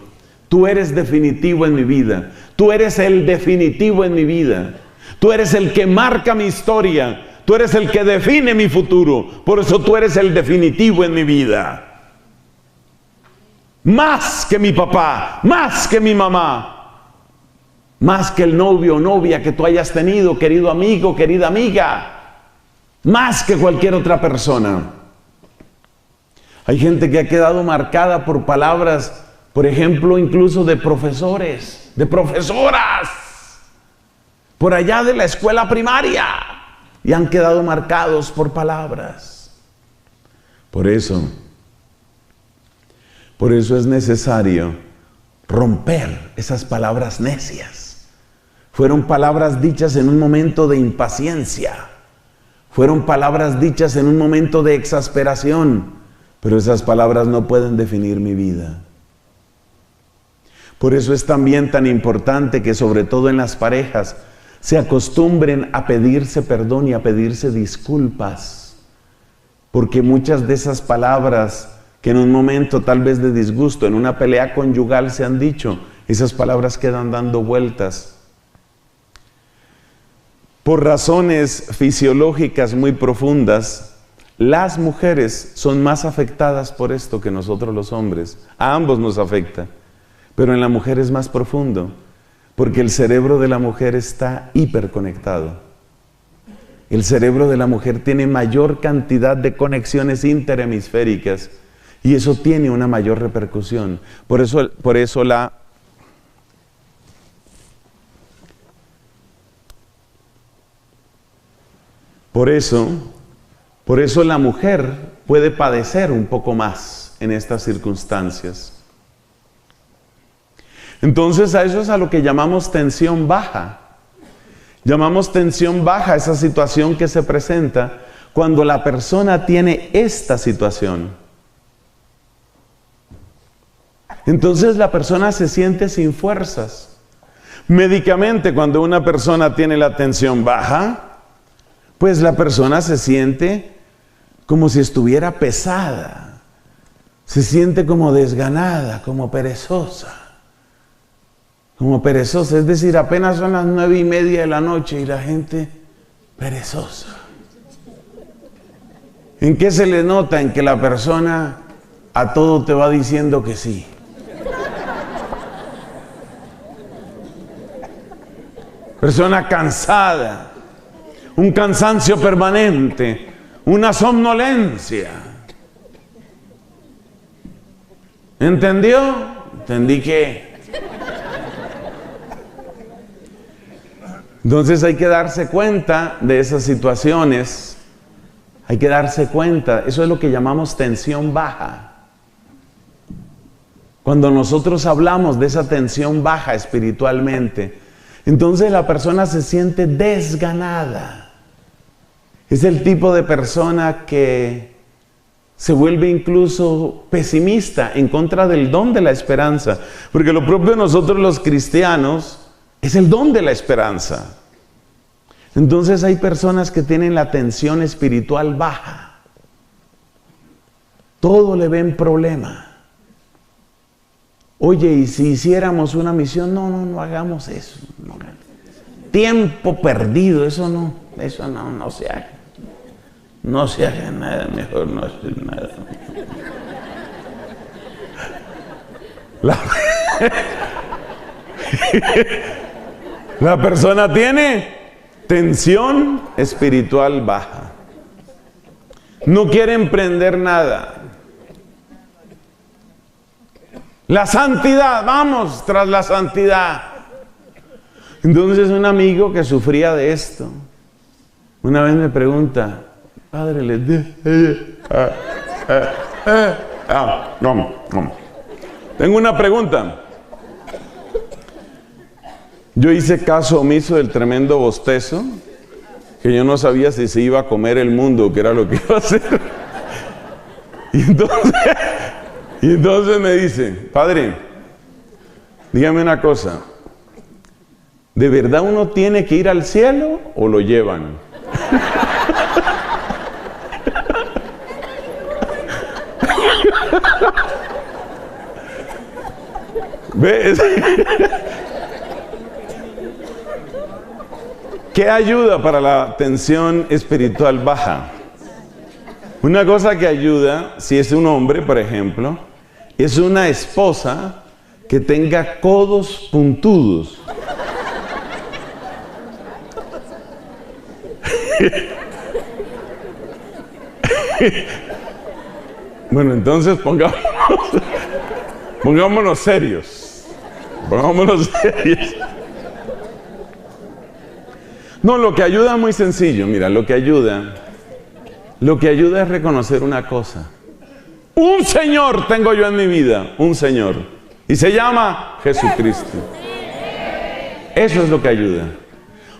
tú eres definitivo en mi vida. Tú eres el definitivo en mi vida. Tú eres el que marca mi historia. Tú eres el que define mi futuro. Por eso tú eres el definitivo en mi vida. Más que mi papá, más que mi mamá, más que el novio o novia que tú hayas tenido, querido amigo, querida amiga, más que cualquier otra persona. Hay gente que ha quedado marcada por palabras, por ejemplo, incluso de profesores, de profesoras, por allá de la escuela primaria, y han quedado marcados por palabras. Por eso es necesario romper esas palabras necias. Fueron palabras dichas en un momento de impaciencia. Fueron palabras dichas en un momento de exasperación. Pero esas palabras no pueden definir mi vida. Por eso es también tan importante que, sobre todo en las parejas, se acostumbren a pedirse perdón y a pedirse disculpas. Porque muchas de esas palabras que en un momento tal vez de disgusto, en una pelea conyugal se han dicho, esas palabras quedan dando vueltas. por razones fisiológicas muy profundas, las mujeres son más afectadas por esto que nosotros los hombres. A ambos nos afecta, pero en la mujer es más profundo, porque el cerebro de la mujer está hiperconectado. El cerebro de la mujer tiene mayor cantidad de conexiones interhemisféricas y eso tiene una mayor repercusión. Por eso la mujer puede padecer un poco más en estas circunstancias. Entonces a eso es a lo que llamamos tensión baja. Llamamos tensión baja esa situación que se presenta cuando la persona tiene esta situación. Entonces la persona se siente sin fuerzas. Médicamente, cuando una persona tiene la tensión baja, pues la persona se siente como si estuviera pesada. Se siente como desganada, como perezosa. Como perezosa, es decir, apenas son las 9:30 de la noche y la gente perezosa. ¿En qué se le nota? En que la persona a todo te va diciendo que sí. Persona cansada, un cansancio permanente, una somnolencia. ¿Entendió? Entendí que... Entonces hay que darse cuenta de esas situaciones, hay que darse cuenta, eso es lo que llamamos tensión baja. Cuando nosotros hablamos de esa tensión baja espiritualmente, entonces la persona se siente desganada. Es el tipo de persona que se vuelve incluso pesimista en contra del don de la esperanza, porque lo propio de nosotros los cristianos es el don de la esperanza. Entonces hay personas que tienen la tensión espiritual baja. Todo le ven problema. Oye, ¿y si hiciéramos una misión? No hagamos eso. No. Tiempo perdido, eso no se haga. No se haga nada, mejor no hacer nada. La persona tiene tensión espiritual baja. No quiere emprender nada. La santidad, vamos tras la santidad. Entonces un amigo que sufría de esto, una vez me pregunta, padre, tengo una pregunta. Yo hice caso omiso del tremendo bostezo, que yo no sabía si se iba a comer el mundo, que era lo que iba a hacer. Y entonces me dice, padre, dígame una cosa, ¿de verdad uno tiene que ir al cielo o lo llevan? ¿Ves? ¿Qué ayuda para la tensión espiritual baja? Una cosa que ayuda, si es un hombre, por ejemplo, es una esposa que tenga codos puntudos. Bueno, entonces pongámonos serios. Pongámonos serios. No, lo que ayuda es muy sencillo. Mira, lo que ayuda es reconocer una cosa. Un Señor tengo yo en mi vida, un Señor. Y se llama Jesucristo. Eso es lo que ayuda.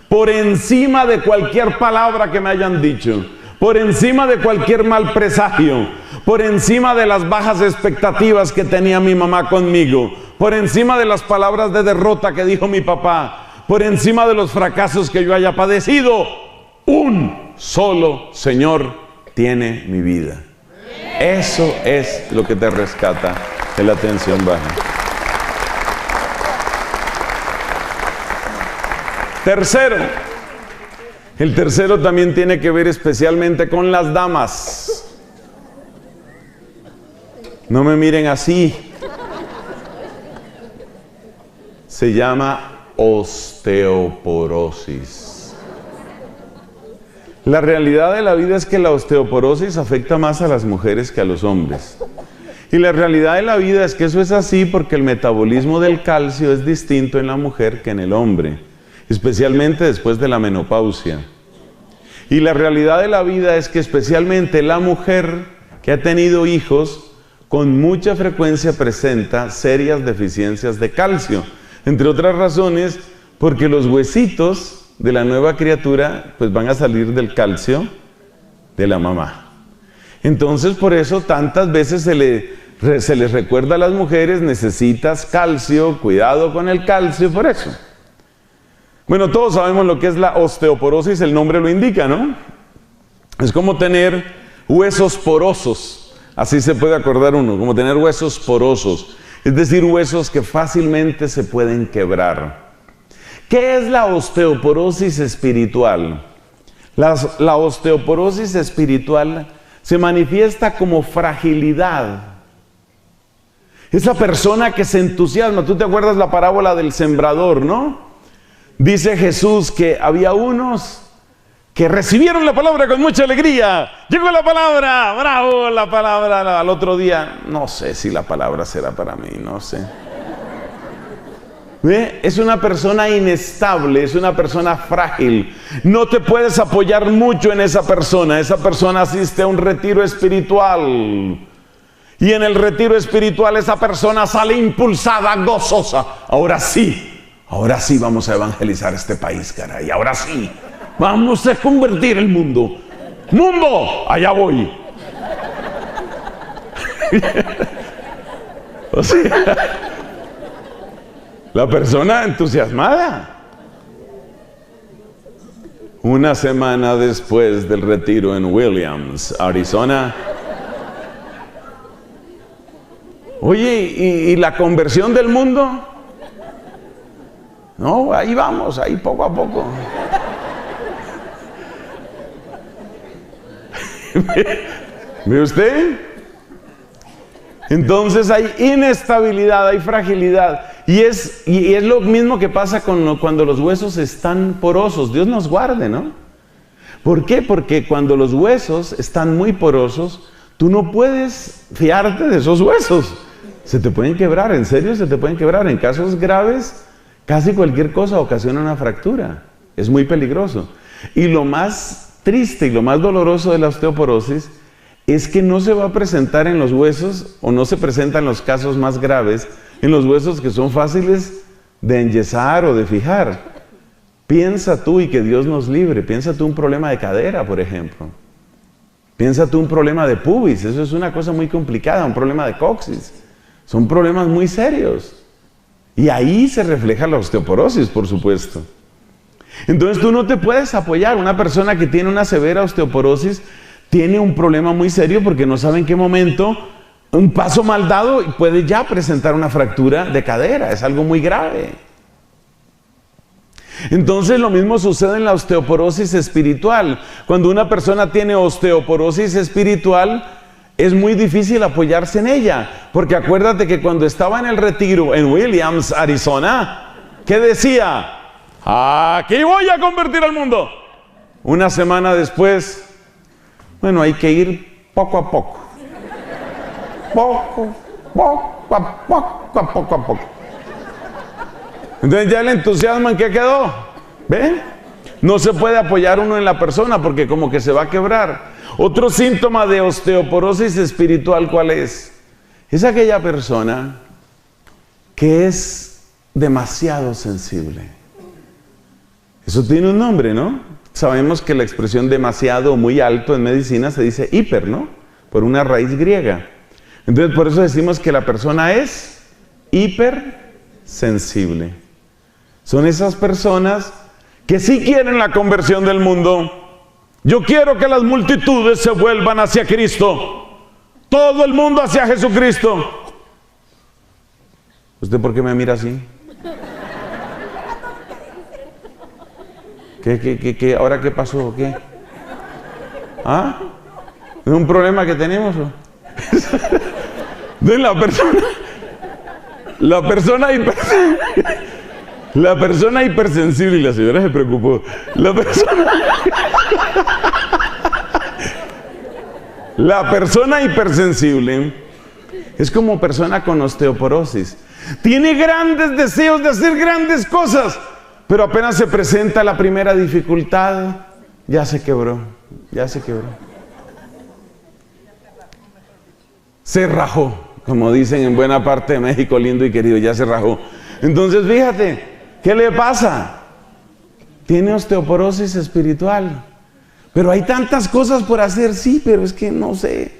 Por encima de cualquier palabra que me hayan dicho, por encima de cualquier mal presagio, por encima de las bajas expectativas que tenía mi mamá conmigo, por encima de las palabras de derrota que dijo mi papá, por encima de los fracasos que yo haya padecido, un solo Señor tiene mi vida. Eso es lo que te rescata de la tensión baja. Tercero, El tercero también tiene que ver especialmente con las damas. No me miren así. Se llama osteoporosis. La realidad de la vida es que la osteoporosis afecta más a las mujeres que a los hombres. Y la realidad de la vida es que eso es así porque el metabolismo del calcio es distinto en la mujer que en el hombre, especialmente después de la menopausia. Y la realidad de la vida es que especialmente la mujer que ha tenido hijos con mucha frecuencia presenta serias deficiencias de calcio. Entre otras razones, porque los huesitos de la nueva criatura pues van a salir del calcio de la mamá. Entonces por eso tantas veces se les recuerda a las mujeres: necesitas calcio, cuidado con el calcio, por eso. Bueno, todos sabemos lo que es la osteoporosis, el nombre lo indica, ¿no? Es como tener huesos porosos, así se puede acordar uno, como tener huesos porosos, es decir, huesos que fácilmente se pueden quebrar. ¿Qué es la osteoporosis espiritual? La osteoporosis espiritual se manifiesta como fragilidad. Esa persona que se entusiasma, tú te acuerdas la parábola del sembrador, ¿no? Dice Jesús que había unos que recibieron la palabra con mucha alegría. Llegó la palabra, bravo, la palabra. Al otro día, no sé si la palabra será para mí, no sé. ¿Ve? Es una persona inestable, es una persona frágil. No te puedes apoyar mucho en esa persona. Esa persona asiste a un retiro espiritual. Y en el retiro espiritual esa persona sale impulsada, gozosa. Ahora sí vamos a evangelizar este país, caray. Ahora sí, vamos a convertir el mundo. ¡Mundo! Allá voy. O sea, la persona entusiasmada. Una semana después del retiro en Williams, Arizona. Oye, ¿y la conversión del mundo? No, ahí vamos, ahí poco a poco. ¿Ve usted? Entonces hay inestabilidad, hay fragilidad. Y es lo mismo que pasa cuando los huesos están porosos. Dios nos guarde, ¿no? ¿Por qué? Porque cuando los huesos están muy porosos, tú no puedes fiarte de esos huesos. Se te pueden quebrar, en serio se te pueden quebrar. En casos graves, casi cualquier cosa ocasiona una fractura. Es muy peligroso. Y lo más triste y lo más doloroso de la osteoporosis es que no se va a presentar en los huesos, o no se presenta en los casos más graves, en los huesos que son fáciles de enyesar o de fijar. Piensa tú, y que Dios nos libre, piensa tú un problema de cadera, por ejemplo. Piensa tú un problema de pubis, eso es una cosa muy complicada, un problema de coxis. Son problemas muy serios. Y ahí se refleja la osteoporosis, por supuesto. Entonces tú no te puedes apoyar. Una persona que tiene una severa osteoporosis tiene un problema muy serio porque no sabe en qué momento un paso mal dado puede ya presentar una fractura de cadera. Es algo muy grave. Entonces lo mismo sucede en la osteoporosis espiritual. Cuando una persona tiene osteoporosis espiritual, es muy difícil apoyarse en ella, porque acuérdate que cuando estaba en el retiro en Williams, Arizona, ¿qué decía? Aquí voy a convertir al mundo. Una semana después, bueno, hay que ir poco a poco. Poco a poco. Entonces ya el entusiasmo, ¿en qué quedó? ¿Ven? No se puede apoyar uno en la persona porque como que se va a quebrar. Otro síntoma de osteoporosis espiritual, ¿cuál es? Es aquella persona que es demasiado sensible. Eso tiene un nombre, ¿no? Sabemos que la expresión demasiado o muy alto en medicina se dice hiper, ¿no? Por una raíz griega. Entonces por eso decimos que la persona es hipersensible. Son esas personas que sí quieren la conversión del mundo. Yo quiero que las multitudes se vuelvan hacia Cristo. Todo el mundo hacia Jesucristo. ¿Usted por qué me mira así? ¿Qué? ¿Ahora qué pasó? ¿Qué? ¿Ah? ¿Es un problema que tenemos? De la persona hipersensible, y la señora se preocupó. La persona hipersensible es como persona con osteoporosis. Tiene grandes deseos de hacer grandes cosas, pero apenas se presenta la primera dificultad, ya se quebró. Se rajó, como dicen en buena parte de México, lindo y querido, ya se rajó. Entonces, fíjate, ¿qué le pasa? Tiene osteoporosis espiritual. Pero hay tantas cosas por hacer, sí, pero es que no sé.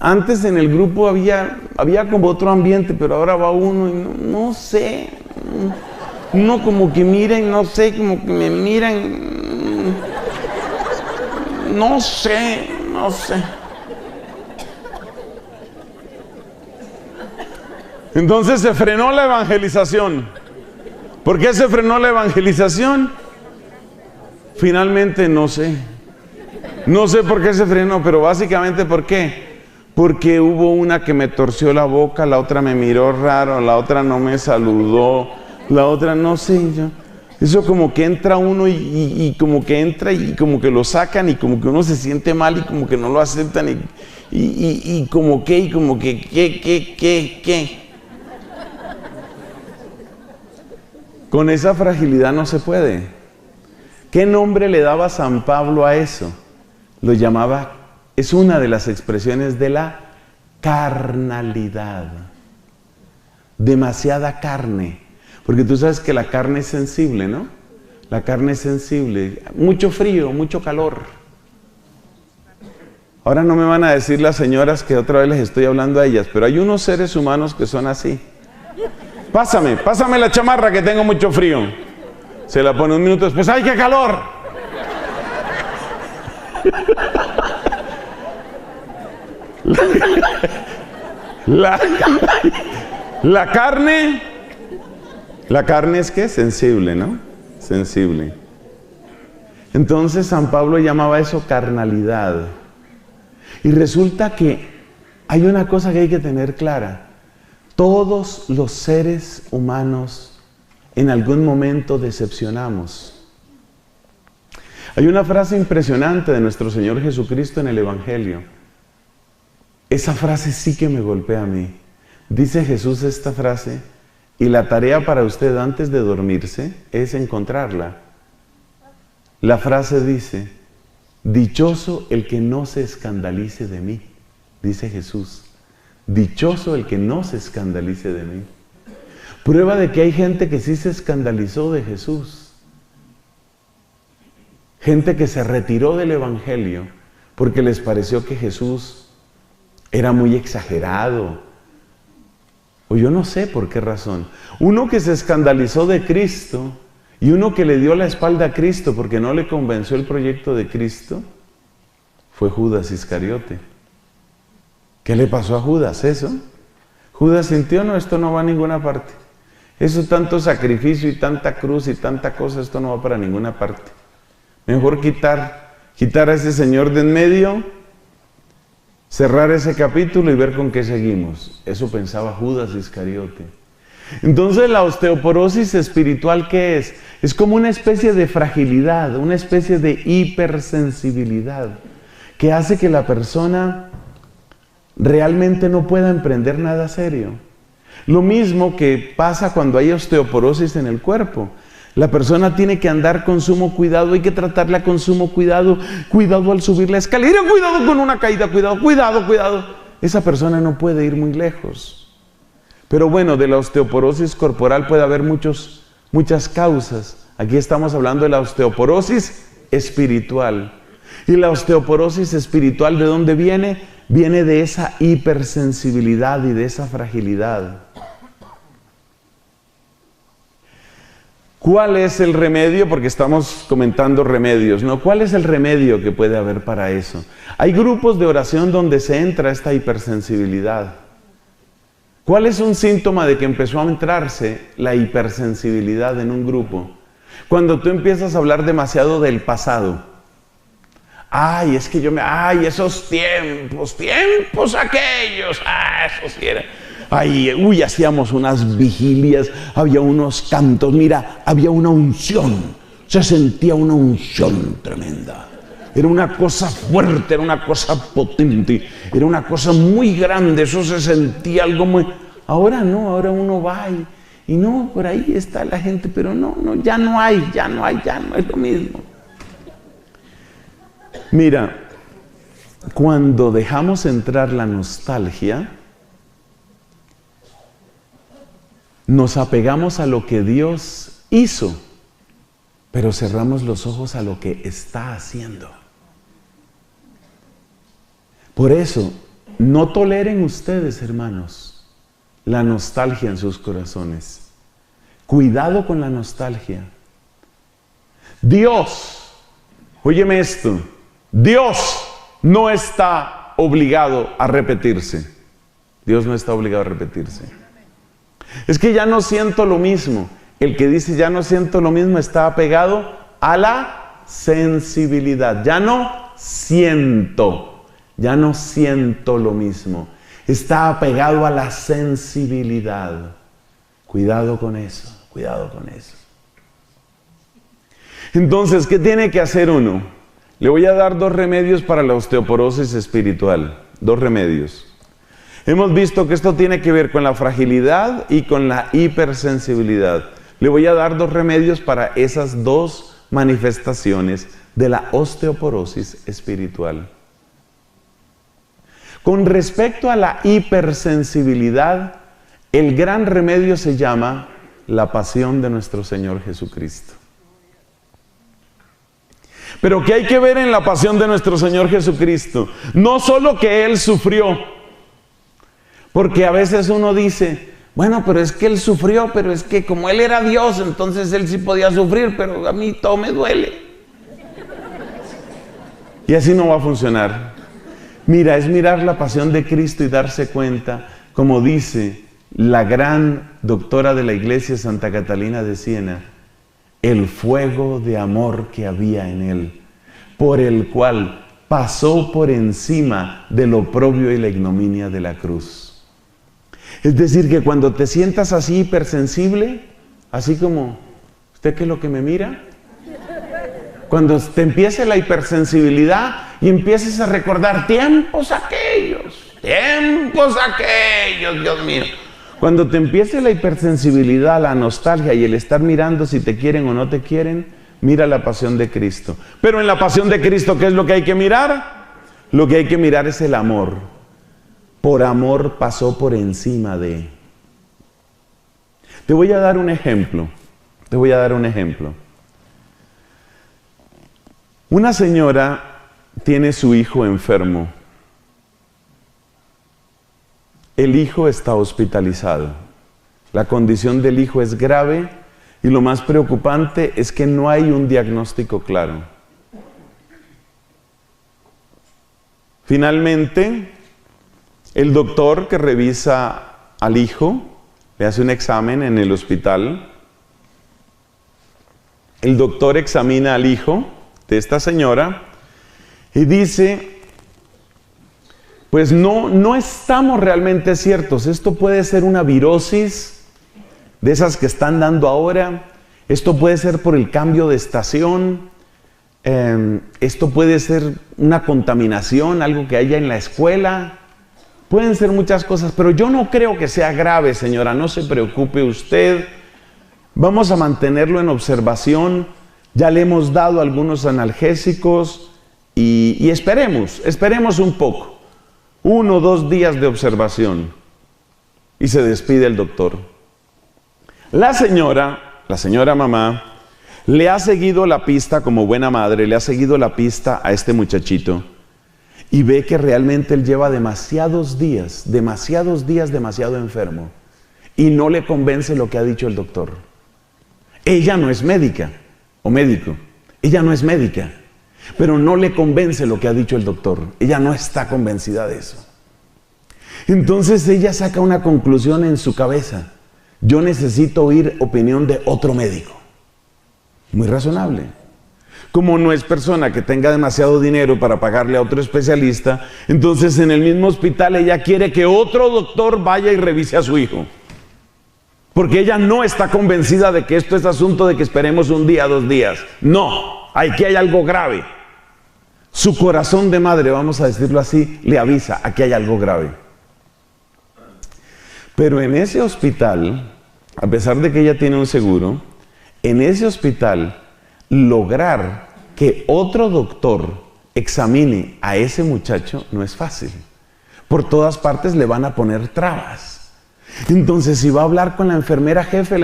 Antes en el grupo había como otro ambiente, pero ahora va uno y no sé. Uno como que miren, no sé, como que me miran. No sé. Entonces se frenó la evangelización. ¿Por qué se frenó la evangelización? Finalmente no sé. No sé por qué se frenó, pero básicamente ¿por qué? Porque hubo una que me torció la boca, la otra me miró raro, la otra no me saludó, la otra no sé. Eso como que entra uno y como que entra y como que lo sacan y como que uno se siente mal y como que no lo aceptan y como que, ¿qué? Con esa fragilidad no se puede. ¿Qué nombre le daba San Pablo a eso? Lo llamaba, es una de las expresiones de la carnalidad. Demasiada carne. Porque tú sabes que la carne es sensible, ¿no? La carne es sensible. Mucho frío, mucho calor. Ahora no me van a decir las señoras que otra vez les estoy hablando a ellas, pero hay unos seres humanos que son así. Pásame la chamarra que tengo mucho frío. Se la pone un minuto después, ¡ay, qué calor! La carne es ¿qué? Sensible, ¿no? Sensible. Entonces San Pablo llamaba eso carnalidad. Y resulta que hay una cosa que hay que tener clara. Todos los seres humanos en algún momento decepcionamos. Hay una frase impresionante de nuestro Señor Jesucristo en el Evangelio. Esa frase sí que me golpea a mí. Dice Jesús esta frase, y la tarea para usted antes de dormirse es encontrarla. La frase dice, dichoso el que no se escandalice de mí, dice Jesús. Dichoso el que no se escandalice de mí. Prueba de que hay gente que sí se escandalizó de Jesús. Gente que se retiró del Evangelio porque les pareció que Jesús era muy exagerado. O yo no sé por qué razón. Uno que se escandalizó de Cristo y uno que le dio la espalda a Cristo porque no le convenció el proyecto de Cristo fue Judas Iscariote. ¿Qué le pasó a Judas? ¿Eso? Judas sintió, no, esto no va a ninguna parte. Eso tanto sacrificio y tanta cruz y tanta cosa, esto no va para ninguna parte. Mejor quitar a ese señor de en medio, cerrar ese capítulo y ver con qué seguimos. Eso pensaba Judas Iscariote. Entonces la osteoporosis espiritual, ¿qué es? Es como una especie de fragilidad, una especie de hipersensibilidad que hace que la persona realmente no pueda emprender nada serio. Lo mismo que pasa cuando hay osteoporosis en el cuerpo. La persona tiene que andar con sumo cuidado, hay que tratarla con sumo cuidado, cuidado al subir la escalera, cuidado con una caída, cuidado. Esa persona no puede ir muy lejos. Pero bueno, de la osteoporosis corporal puede haber muchas causas. Aquí estamos hablando de la osteoporosis espiritual. ¿Y la osteoporosis espiritual de dónde viene? Viene de esa hipersensibilidad y de esa fragilidad. ¿Cuál es el remedio? Porque estamos comentando remedios, ¿no? ¿Cuál es el remedio que puede haber para eso? Hay grupos de oración donde se entra esta hipersensibilidad. ¿Cuál es un síntoma de que empezó a entrarse la hipersensibilidad en un grupo? Cuando tú empiezas a hablar demasiado del pasado. Ay, es que ay, esos tiempos aquellos. Eso sí era. Ay, uy, hacíamos unas vigilias, había unos cantos, mira, había una unción. Se sentía una unción tremenda. Era una cosa fuerte, era una cosa potente, era una cosa muy grande, eso se sentía algo muy... Ahora no, ahora uno va y no, por ahí está la gente, pero no, ya no es lo mismo. Mira, cuando dejamos entrar la nostalgia, nos apegamos a lo que Dios hizo, pero cerramos los ojos a lo que está haciendo. Por eso, no toleren ustedes, hermanos, la nostalgia en sus corazones. Cuidado con la nostalgia. Dios, óyeme esto, Dios no está obligado a repetirse. Dios no está obligado a repetirse. Es que ya no siento lo mismo. El que dice ya no siento lo mismo está apegado a la sensibilidad. Ya no siento lo mismo. Está apegado a la sensibilidad. Cuidado con eso, cuidado con eso. Entonces, ¿qué tiene que hacer uno? Le voy a dar 2 remedios para la osteoporosis espiritual. 2 remedios. Hemos visto que esto tiene que ver con la fragilidad y con la hipersensibilidad. Le voy a dar 2 remedios para esas 2 manifestaciones de la osteoporosis espiritual. Con respecto a la hipersensibilidad, el gran remedio se llama la pasión de nuestro Señor Jesucristo. Pero ¿qué hay que ver en la pasión de nuestro Señor Jesucristo? No solo que Él sufrió, porque a veces uno dice, bueno, pero es que Él sufrió, pero es que como Él era Dios, entonces Él sí podía sufrir, pero a mí todo me duele. Y así no va a funcionar. Mira, es mirar la pasión de Cristo y darse cuenta, como dice la gran doctora de la iglesia Santa Catalina de Siena, el fuego de amor que había en Él, por el cual pasó por encima del oprobio y la ignominia de la cruz. Es decir, que cuando te sientas así hipersensible, así como, ¿usted qué es lo que me mira? Cuando te empiece la hipersensibilidad y empieces a recordar tiempos aquellos, Dios mío. Cuando te empiece la hipersensibilidad, la nostalgia y el estar mirando si te quieren o no te quieren, mira la pasión de Cristo. Pero en la pasión de Cristo, ¿qué es lo que hay que mirar? Lo que hay que mirar es el amor. Por amor pasó por encima de. Te voy a dar un ejemplo. Una señora tiene su hijo enfermo. El hijo está hospitalizado. La condición del hijo es grave y lo más preocupante es que no hay un diagnóstico claro. Finalmente, el doctor que revisa al hijo le hace un examen en el hospital. El doctor examina al hijo de esta señora y dice, pues no estamos realmente ciertos, esto puede ser una virosis de esas que están dando ahora, esto puede ser por el cambio de estación, esto puede ser una contaminación, algo que haya en la escuela, pueden ser muchas cosas, pero yo no creo que sea grave, señora, no se preocupe usted, vamos a mantenerlo en observación. Ya le hemos dado algunos analgésicos y esperemos un poco. 1 o 2 días de observación. Y se despide el doctor. La señora mamá, le ha seguido la pista como buena madre, le ha seguido la pista a este muchachito. Y ve que realmente él lleva demasiados días demasiado enfermo. Y no le convence lo que ha dicho el doctor. Ella no es médica. O médico, ella no es médica, pero no le convence lo que ha dicho el doctor, ella no está convencida de eso. Entonces ella saca una conclusión en su cabeza, yo necesito oír opinión de otro médico. Muy razonable. Como no es persona que tenga demasiado dinero para pagarle a otro especialista, entonces en el mismo hospital ella quiere que otro doctor vaya y revise a su hijo. Porque ella no está convencida de que esto es asunto de que esperemos un día, 2 días. No, aquí hay algo grave. Su corazón de madre, vamos a decirlo así, le avisa, aquí hay algo grave. Pero en ese hospital, a pesar de que ella tiene un seguro, en ese hospital, lograr que otro doctor examine a ese muchacho no es fácil. Por todas partes le van a poner trabas. Entonces, si va a hablar con la enfermera jefe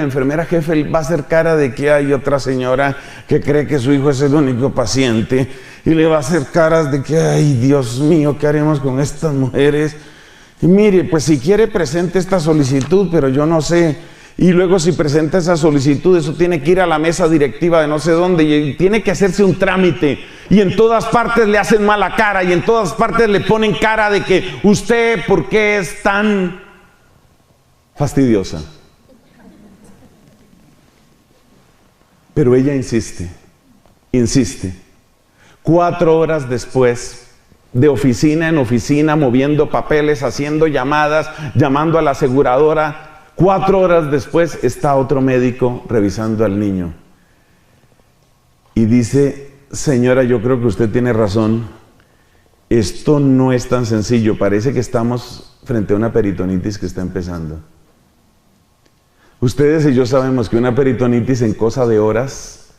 va a hacer cara de que hay otra señora que cree que su hijo es el único paciente y le va a hacer caras de que, ay, Dios mío, ¿qué haremos con estas mujeres? Y mire, pues si quiere presente esta solicitud, pero yo no sé. Y luego si presenta esa solicitud, eso tiene que ir a la mesa directiva de no sé dónde y tiene que hacerse un trámite. Y en todas partes le hacen mala cara y en todas partes le ponen cara de que usted, ¿por qué es tan fastidiosa? Pero ella insiste. 4 horas después, de oficina en oficina, moviendo papeles, haciendo llamadas, llamando a la aseguradora. 4 horas después está otro médico revisando al niño. Y dice, señora, yo creo que usted tiene razón. Esto no es tan sencillo. Parece que estamos frente a una peritonitis que está empezando. Ustedes y yo sabemos que una peritonitis en cosa de horas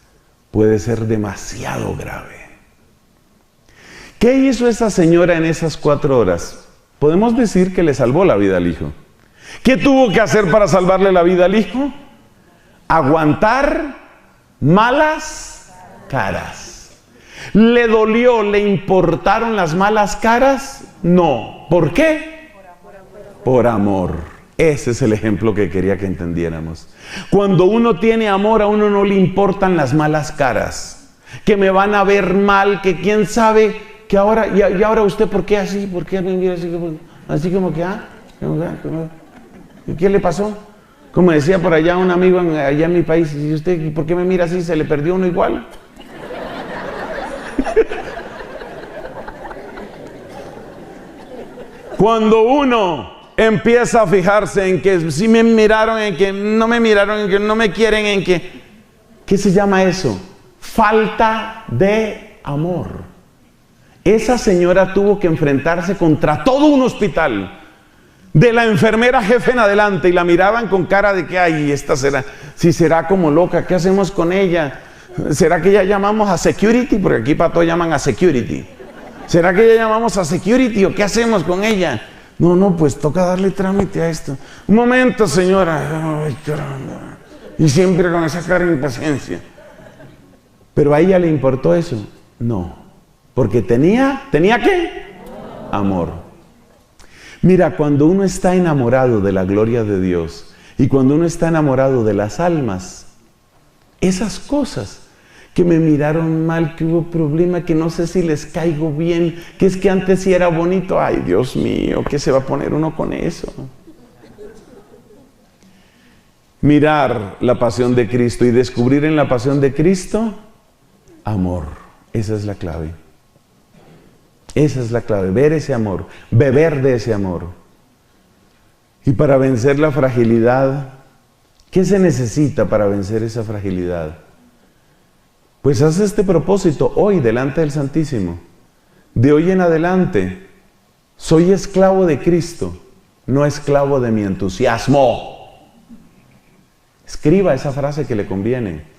puede ser demasiado grave. ¿Qué hizo esa señora en esas 4 horas? Podemos decir que le salvó la vida al hijo. ¿Qué tuvo que hacer para salvarle la vida al hijo? Aguantar malas caras. ¿Le dolió, le importaron las malas caras? No. ¿Por qué? Por amor. Ese es el ejemplo que quería que entendiéramos. Cuando uno tiene amor, a uno no le importan las malas caras. Que me van a ver mal, que quién sabe, que ahora, y ahora usted, ¿por qué así? ¿Por qué me mira así como que, ¿qué le pasó? Como decía por allá un amigo allá en mi país, ¿y usted por qué me mira así? ¿Se le perdió uno igual? Cuando uno empieza a fijarse en que si me miraron, en que no me miraron, en que no me quieren, en que... ¿Qué se llama eso? Falta de amor. Esa señora tuvo que enfrentarse contra todo un hospital. De la enfermera jefe en adelante, y la miraban con cara de que, ay, esta será, si será como loca, ¿qué hacemos con ella? ¿Será que ya llamamos a security? Porque aquí para todo llaman a security. ¿Será que ya llamamos a security o qué hacemos con ella? No, pues toca darle trámite a esto. Un momento, señora. Ay, caramba. Y siempre con esa cara de impaciencia. ¿Pero a ella le importó eso? No. Porque ¿tenía qué? Amor. Mira, cuando uno está enamorado de la gloria de Dios y cuando uno está enamorado de las almas, esas cosas que me miraron mal, que hubo problema, que no sé si les caigo bien, que es que antes sí era bonito, ay Dios mío, ¿qué se va a poner uno con eso? Mirar la pasión de Cristo y descubrir en la pasión de Cristo amor. Esa es la clave. Esa es la clave, ver ese amor, beber de ese amor. Y para vencer la fragilidad, ¿qué se necesita para vencer esa fragilidad? Pues haz este propósito hoy delante del Santísimo. De hoy en adelante, soy esclavo de Cristo, no esclavo de mi entusiasmo. Escriba esa frase que le conviene.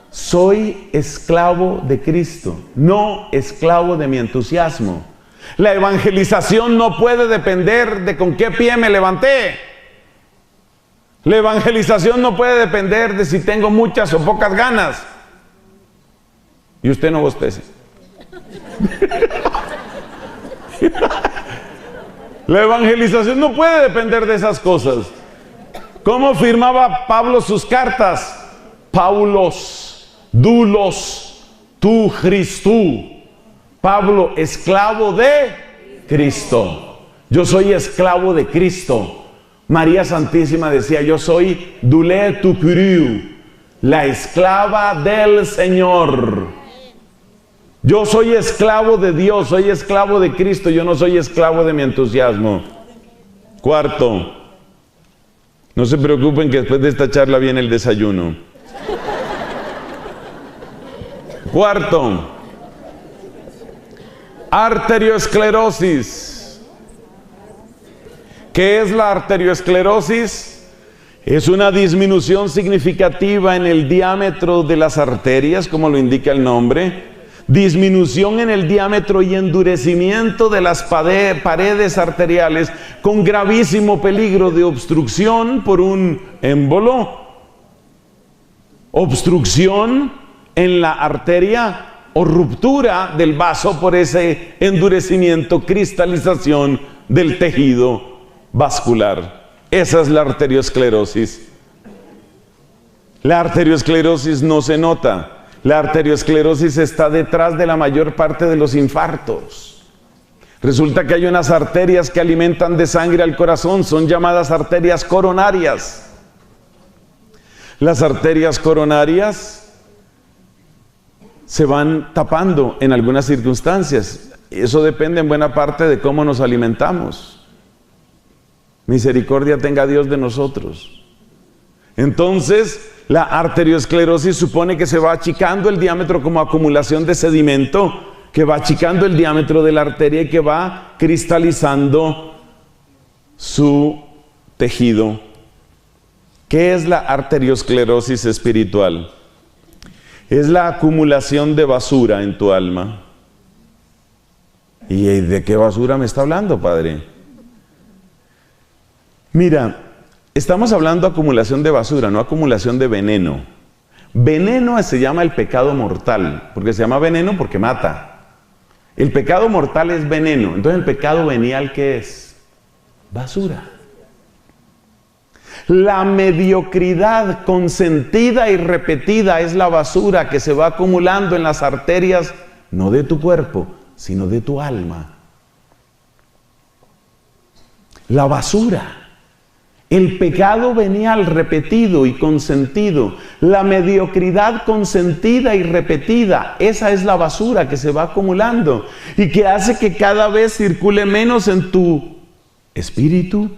Soy esclavo de Cristo, no esclavo de mi entusiasmo. La evangelización no puede depender de con qué pie me levanté. La evangelización no puede depender de si tengo muchas o pocas ganas. Y usted no bostece. La evangelización no puede depender de esas cosas. ¿Cómo firmaba Pablo sus cartas? Paulos. Dulos, tu Christu. Pablo, esclavo de Cristo. Yo soy esclavo de Cristo. María Santísima decía, yo soy dulé tu curiu. la esclava del Señor. Yo soy esclavo de Dios, soy esclavo de Cristo, yo no soy esclavo de mi entusiasmo. Cuarto, no se preocupen que después de esta charla viene el desayuno. Cuarto, arteriosclerosis. ¿Qué es la arteriosclerosis? Es una disminución significativa en el diámetro de las arterias, como lo indica el nombre. Disminución en el diámetro y endurecimiento de las paredes arteriales con gravísimo peligro de obstrucción por un émbolo, obstrucción en la arteria o ruptura del vaso por ese endurecimiento, cristalización del tejido vascular. Esa es la arteriosclerosis. La arteriosclerosis no se nota. La arteriosclerosis está detrás de la mayor parte de los infartos. Resulta que hay unas arterias que alimentan de sangre al corazón, son llamadas arterias coronarias. Las arterias coronarias se van tapando en algunas circunstancias. Eso depende en buena parte de cómo nos alimentamos. Misericordia tenga Dios de nosotros. Entonces, la arteriosclerosis supone que se va achicando el diámetro como acumulación de sedimento, que va achicando el diámetro de la arteria y que va cristalizando su tejido. ¿Qué es la arteriosclerosis espiritual? Es la acumulación de basura en tu alma. ¿Y de qué basura me está hablando, Padre? Mira, estamos hablando de acumulación de basura, no acumulación de veneno. Veneno se llama el pecado mortal, porque se llama veneno porque mata. El pecado mortal es veneno. Entonces, ¿el pecado venial qué es? Basura. La mediocridad consentida y repetida es la basura que se va acumulando en las arterias, no de tu cuerpo, sino de tu alma. La basura, el pecado venial repetido y consentido, la mediocridad consentida y repetida, esa es la basura que se va acumulando y que hace que cada vez circule menos en tu espíritu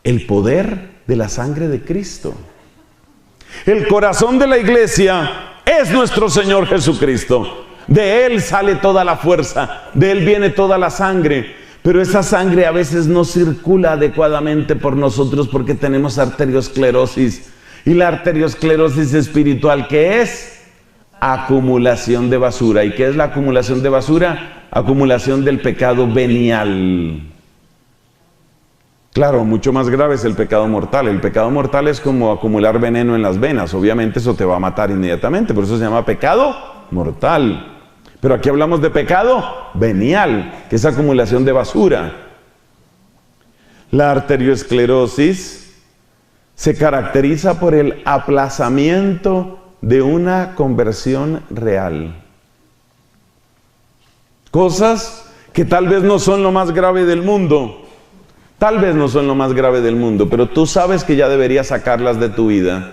el poder de la sangre de Cristo. El corazón de la iglesia es nuestro Señor Jesucristo. De Él sale toda la fuerza, de Él viene toda la sangre. Pero esa sangre a veces no circula adecuadamente por nosotros porque tenemos arteriosclerosis. Y la arteriosclerosis espiritual, ¿qué es? Acumulación de basura. ¿Y qué es la acumulación de basura? Acumulación del pecado venial. Claro, mucho más grave es el pecado mortal. El pecado mortal es como acumular veneno en las venas. Obviamente eso te va a matar inmediatamente, por eso se llama pecado mortal. Pero aquí hablamos de pecado venial, que es acumulación de basura. La arteriosclerosis se caracteriza por el aplazamiento de una conversión real. Cosas que tal vez no son lo más grave del mundo. Tal vez no son lo más grave del mundo, pero tú sabes que ya deberías sacarlas de tu vida.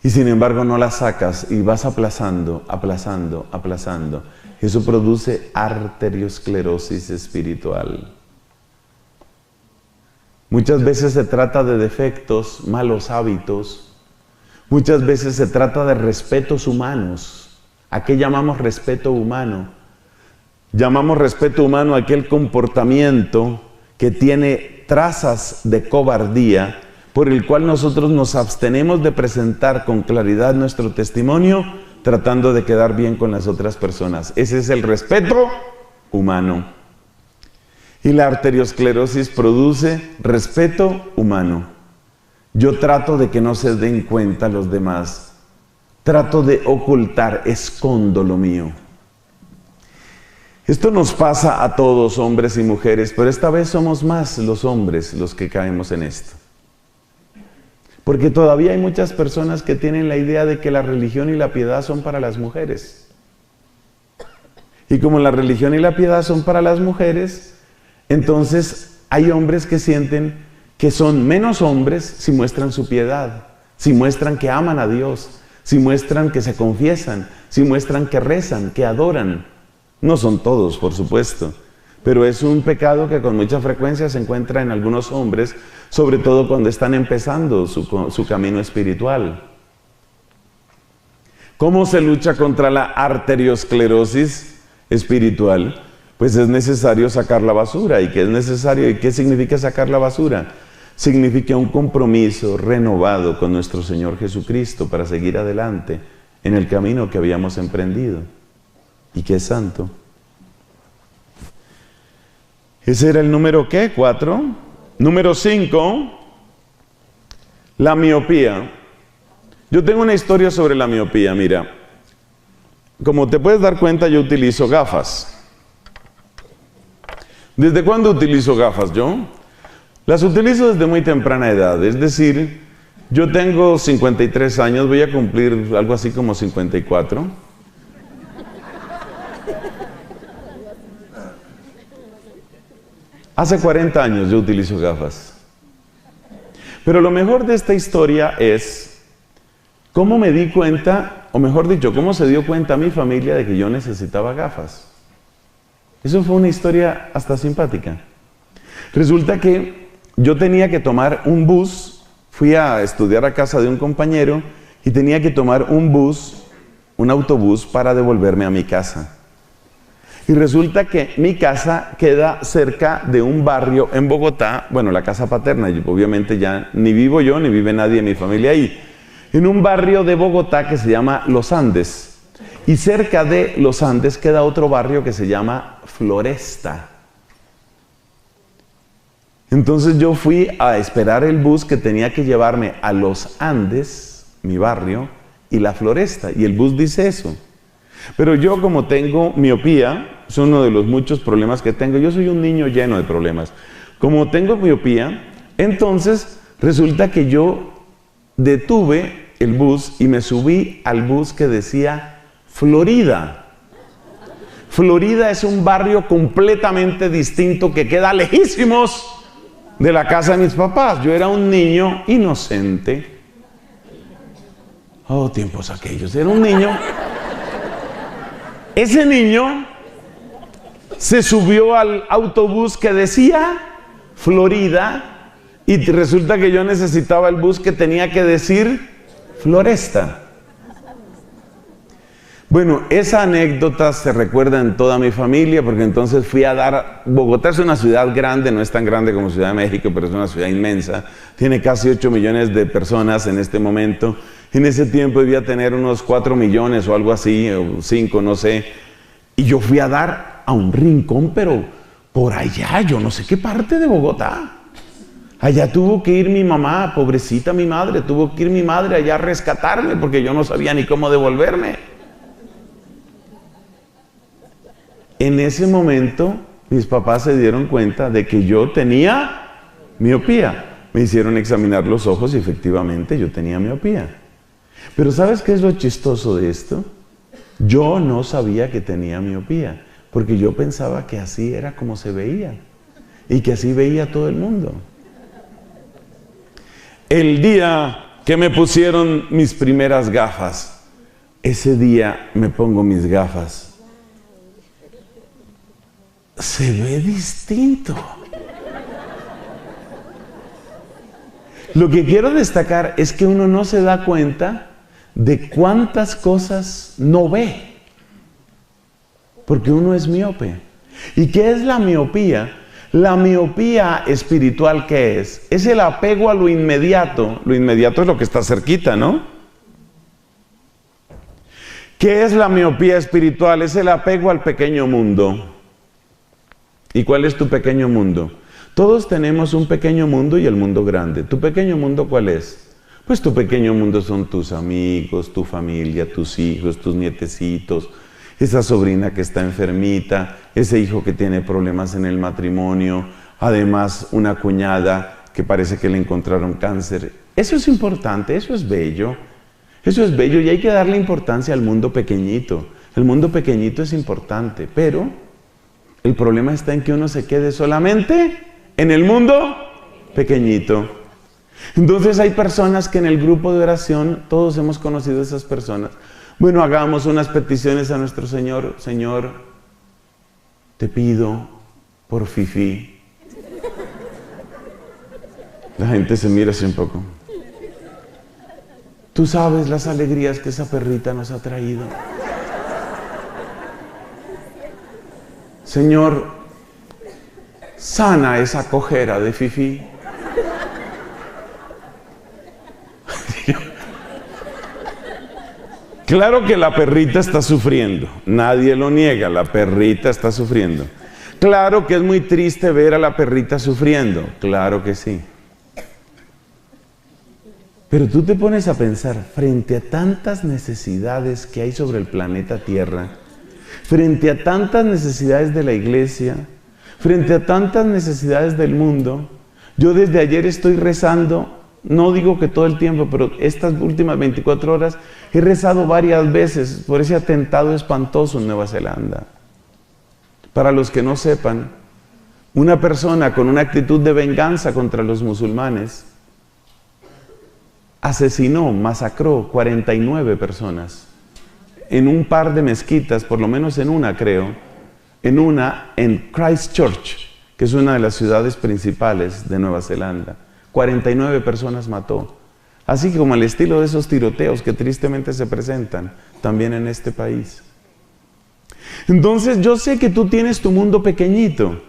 Y sin embargo no las sacas y vas aplazando, aplazando, aplazando. Eso produce arteriosclerosis espiritual. Muchas veces se trata de defectos, malos hábitos. Muchas veces se trata de respetos humanos. ¿A qué llamamos respeto humano? Llamamos respeto humano a aquel comportamiento que tiene trazas de cobardía, por el cual nosotros nos abstenemos de presentar con claridad nuestro testimonio, tratando de quedar bien con las otras personas. Ese es el respeto humano. Y la arteriosclerosis produce respeto humano. Yo trato de que no se den cuenta los demás. Trato de ocultar, escondo lo mío. Esto nos pasa a todos, hombres y mujeres, pero esta vez somos más los hombres los que caemos en esto. Porque todavía hay muchas personas que tienen la idea de que la religión y la piedad son para las mujeres. Y como la religión y la piedad son para las mujeres, entonces hay hombres que sienten que son menos hombres si muestran su piedad. si muestran que aman a Dios, si muestran que se confiesan, si muestran que rezan, que adoran. No son todos, por supuesto, pero es un pecado que con mucha frecuencia se encuentra en algunos hombres, sobre todo cuando están empezando su camino espiritual. ¿Cómo se lucha contra la arteriosclerosis espiritual? Pues es necesario sacar la basura. ¿Y qué es necesario? ¿Y qué significa sacar la basura? Significa un compromiso renovado con nuestro Señor Jesucristo para seguir adelante en el camino que habíamos emprendido y que es santo. Ese era el número ¿qué? 4. Número 5, la miopía. Yo tengo una historia sobre la miopía, mira. Como te puedes dar cuenta, yo utilizo gafas. ¿Desde cuándo utilizo gafas yo? Las utilizo desde muy temprana edad, es decir, yo tengo 53 años, voy a cumplir algo así como 54. Hace 40 años yo utilizo gafas. Pero lo mejor de esta historia es cómo me di cuenta, o mejor dicho, cómo se dio cuenta mi familia de que yo necesitaba gafas. Eso fue una historia hasta simpática. Resulta que yo tenía que tomar un bus, fui a estudiar a casa de un compañero y tenía que tomar un autobús para devolverme a mi casa. Y resulta que mi casa queda cerca de un barrio en Bogotá, bueno, la casa paterna, obviamente ya ni vivo yo ni vive nadie de mi familia ahí, en un barrio de Bogotá que se llama Los Andes. Y cerca de Los Andes queda otro barrio que se llama Floresta. Entonces yo fui a esperar el bus que tenía que llevarme a Los Andes, mi barrio, y la Floresta. Y el bus dice eso. Pero yo, como tengo miopía, es uno de los muchos problemas que tengo. Yo soy un niño lleno de problemas. Como tengo miopía, entonces resulta que yo detuve el bus y me subí al bus que decía Florida. Florida es un barrio completamente distinto que queda lejísimos de la casa de mis papás. Yo era un niño inocente. Oh, tiempos aquellos. Era un niño. Ese niño se subió al autobús que decía Florida y resulta que yo necesitaba el bus que tenía que decir Floresta. Bueno, esa anécdota se recuerda en toda mi familia porque entonces fui a dar... Bogotá es una ciudad grande, no es tan grande como Ciudad de México, pero es una ciudad inmensa. Tiene casi 8 millones de personas en este momento. En ese tiempo debía tener unos 4 millones o algo así, o 5, no sé. Y yo fui a dar a un rincón, pero por allá, yo no sé qué parte de Bogotá. Allá tuvo que ir mi mamá, pobrecita mi madre, tuvo que ir mi madre allá a rescatarme porque yo no sabía ni cómo devolverme. En ese momento, mis papás se dieron cuenta de que yo tenía miopía. Me hicieron examinar los ojos y efectivamente yo tenía miopía. Pero ¿sabes qué es lo chistoso de esto? Yo no sabía que tenía miopía, porque yo pensaba que así era como se veía y que así veía todo el mundo. El día que me pusieron mis primeras gafas, ese día me pongo mis gafas. Se ve distinto. Lo que quiero destacar es que uno no se da cuenta de cuántas cosas no ve, porque uno es miope. ¿Y qué es la miopía? La miopía espiritual, ¿qué es? Es el apego a lo inmediato. Lo inmediato es lo que está cerquita, ¿no? ¿Qué es la miopía espiritual? Es el apego al pequeño mundo. ¿Y cuál es tu pequeño mundo? Todos tenemos un pequeño mundo y el mundo grande. ¿Tu pequeño mundo cuál es? Pues tu pequeño mundo son tus amigos, tu familia, tus hijos, tus nietecitos, esa sobrina que está enfermita, ese hijo que tiene problemas en el matrimonio, además una cuñada que parece que le encontraron cáncer. Eso es importante, eso es bello y hay que darle importancia al mundo pequeñito. El mundo pequeñito es importante, pero el problema está en que uno se quede solamente en el mundo pequeñito. Entonces hay personas que en el grupo de oración, todos hemos conocido a esas personas. Bueno, hagamos unas peticiones a nuestro Señor. Señor, te pido por Fifi. La gente se mira así un poco. Tú sabes las alegrías que esa perrita nos ha traído. Señor, sana esa cojera de Fifi. Claro que la perrita está sufriendo, nadie lo niega, la perrita está sufriendo. Claro que es muy triste ver a la perrita sufriendo, claro que sí. Pero tú te pones a pensar, frente a tantas necesidades que hay sobre el planeta Tierra, frente a tantas necesidades de la iglesia, frente a tantas necesidades del mundo, yo desde ayer estoy rezando, no digo que todo el tiempo, pero estas últimas 24 horas he rezado varias veces por ese atentado espantoso en Nueva Zelanda. Para los que no sepan, una persona con una actitud de venganza contra los musulmanes asesinó, masacró 49 personas en un par de mezquitas, por lo menos en una creo, en Christchurch, que es una de las ciudades principales de Nueva Zelanda. 49 personas mató. Así como el estilo de esos tiroteos que tristemente se presentan también en este país. Entonces yo sé que tú tienes tu mundo pequeñito,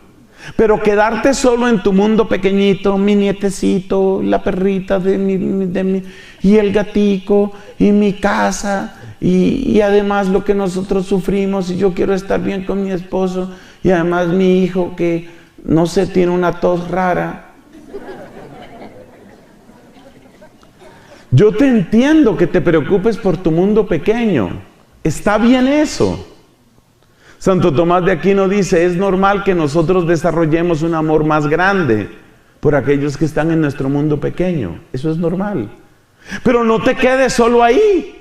pero quedarte solo en tu mundo pequeñito, mi nietecito, la perrita y el gatico, y mi casa, y además lo que nosotros sufrimos, y yo quiero estar bien con mi esposo, y además mi hijo que, no sé, tiene una tos rara. Yo te entiendo que te preocupes por tu mundo pequeño. Está bien eso. Santo Tomás de Aquino dice, es normal que nosotros desarrollemos un amor más grande por aquellos que están en nuestro mundo pequeño. Eso es normal. Pero no te quedes solo ahí.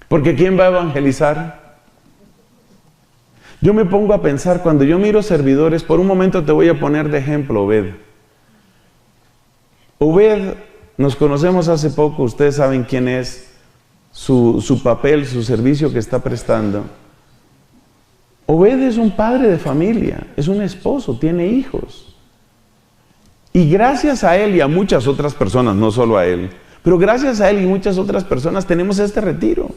Porque ¿quién va a evangelizar? Yo me pongo a pensar, cuando yo miro servidores, por un momento te voy a poner de ejemplo Obed. Obed, nos conocemos hace poco, ustedes saben quién es, su papel, su servicio que está prestando. Obed es un padre de familia, es un esposo, tiene hijos. Y gracias a él y a muchas otras personas, no solo a él, pero gracias a él y muchas otras personas tenemos este retiro.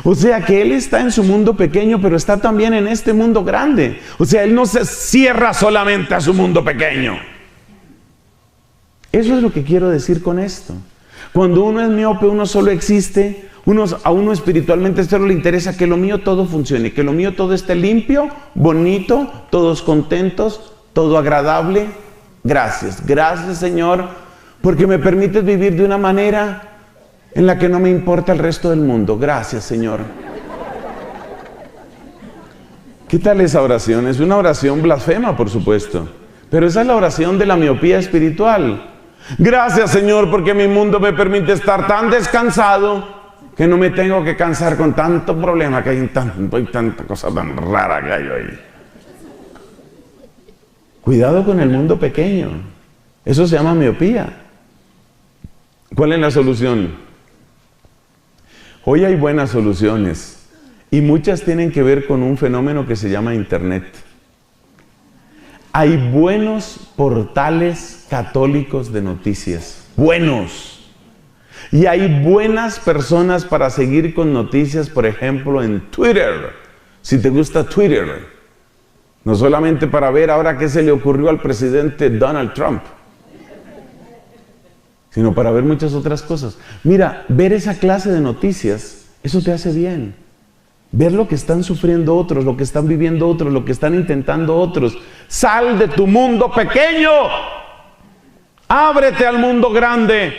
O sea que él está en su mundo pequeño, pero está también en este mundo grande. O sea, él no se cierra solamente a su mundo pequeño. Eso es lo que quiero decir con esto. Cuando uno es miope, uno solo existe, a uno espiritualmente solo le interesa que lo mío todo funcione, que lo mío todo esté limpio, bonito, todos contentos, todo agradable. Gracias, gracias Señor, porque me permites vivir de una manera en la que no me importa el resto del mundo. Gracias Señor. ¿Qué tal esa oración? Es una oración blasfema, por supuesto, pero esa es la oración de la miopía espiritual. Gracias Señor porque mi mundo me permite estar tan descansado que no me tengo que cansar con tanto problema que hay tanta cosa tan rara que hay hoy. Cuidado con el mundo pequeño. Eso se llama miopía. ¿Cuál es la solución? Hoy hay buenas soluciones y muchas tienen que ver con un fenómeno que se llama Internet. Hay buenos portales católicos de noticias, buenos. Y hay buenas personas para seguir con noticias, por ejemplo, en Twitter, si te gusta Twitter. No solamente para ver ahora qué se le ocurrió al presidente Donald Trump, sino para ver muchas otras cosas. Mira, ver esa clase de noticias, eso te hace bien. Ver lo que están sufriendo otros, lo que están viviendo otros, lo que están intentando otros. Sal de tu mundo pequeño. Ábrete al mundo grande.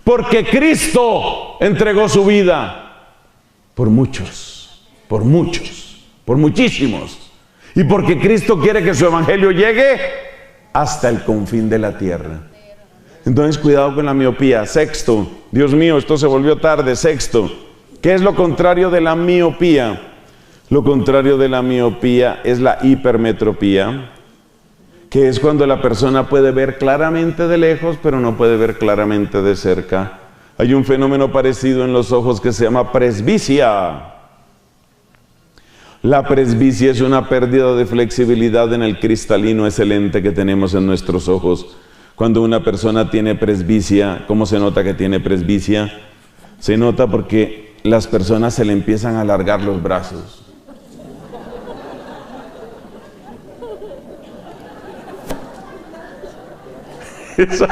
Porque Cristo entregó su vida por muchos, por muchísimos. Y porque Cristo quiere que su evangelio llegue hasta el confín de la tierra. Entonces cuidado con la miopía. Sexto, Dios mío, esto se volvió tarde. Sexto, ¿qué es lo contrario de la miopía? Lo contrario de la miopía es la hipermetropía. que es cuando la persona puede ver claramente de lejos, pero no puede ver claramente de cerca. Hay un fenómeno parecido en los ojos que se llama presbicia. La presbicia es una pérdida de flexibilidad en el cristalino excelente que tenemos en nuestros ojos. Cuando una persona tiene presbicia, ¿cómo se nota que tiene presbicia? Se nota porque las personas se le empiezan a alargar los brazos. Esa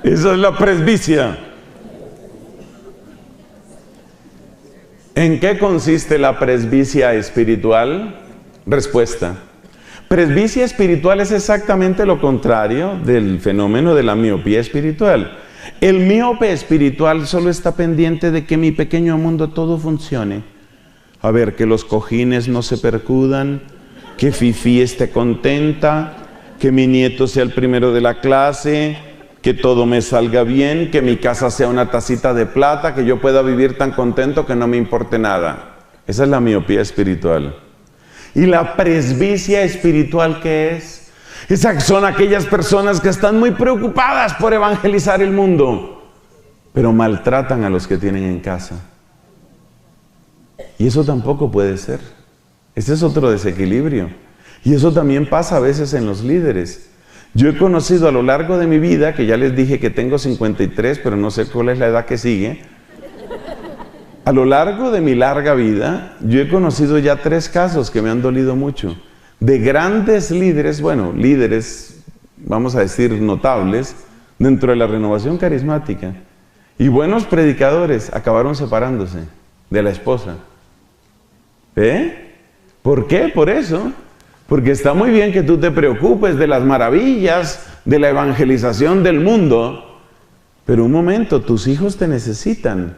es la presbicia. ¿En qué consiste la presbicia espiritual? Respuesta. Presbicia espiritual es exactamente lo contrario del fenómeno de la miopía espiritual. El miope espiritual solo está pendiente de que mi pequeño mundo todo funcione. A ver, que los cojines no se percudan, que Fifi esté contenta, que mi nieto sea el primero de la clase, que todo me salga bien, que mi casa sea una tacita de plata, que yo pueda vivir tan contento que no me importe nada. Esa es la miopía espiritual. ¿Y la presbicia espiritual qué es? Esas son aquellas personas que están muy preocupadas por evangelizar el mundo, pero maltratan a los que tienen en casa. Y eso tampoco puede ser. Ese es otro desequilibrio. Y eso también pasa a veces en los líderes. Yo he conocido a lo largo de mi vida, que ya les dije que tengo 53, pero no sé cuál es la edad que sigue. A lo largo de mi larga vida, yo he conocido ya 3 casos que me han dolido mucho. De grandes líderes, bueno, líderes, vamos a decir, notables, dentro de la renovación carismática. Y buenos predicadores acabaron separándose de la esposa. ¿Por qué? Por eso. Porque está muy bien que tú te preocupes de las maravillas de la evangelización del mundo, pero un momento, tus hijos te necesitan,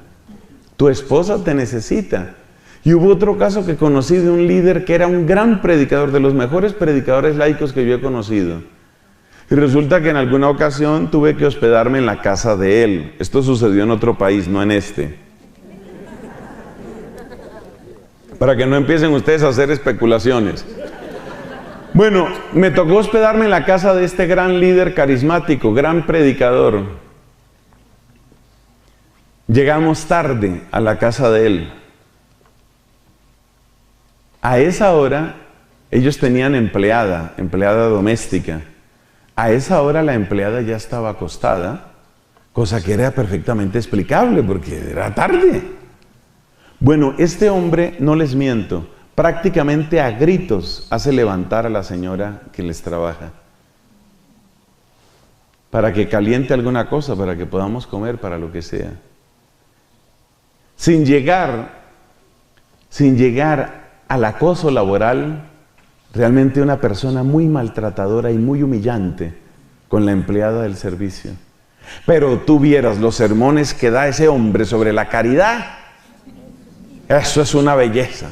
tu esposa te necesita. Y hubo otro caso que conocí de un líder que era un gran predicador, de los mejores predicadores laicos que yo he conocido. Y resulta que en alguna ocasión tuve que hospedarme en la casa de él. Esto sucedió en otro país, no en este. Para que no empiecen ustedes a hacer especulaciones. Bueno, me tocó hospedarme en la casa de este gran líder carismático, gran predicador. Llegamos tarde a la casa de él. A esa hora, ellos tenían empleada doméstica. A esa hora la empleada ya estaba acostada, cosa que era perfectamente explicable porque era tarde. Bueno, este hombre, no les miento, prácticamente a gritos hace levantar a la señora que les trabaja para que caliente alguna cosa, para que podamos comer, para lo que sea. Sin llegar al acoso laboral, realmente una persona muy maltratadora y muy humillante con la empleada del servicio. Pero tú vieras los sermones que da ese hombre sobre la caridad. Eso es una belleza.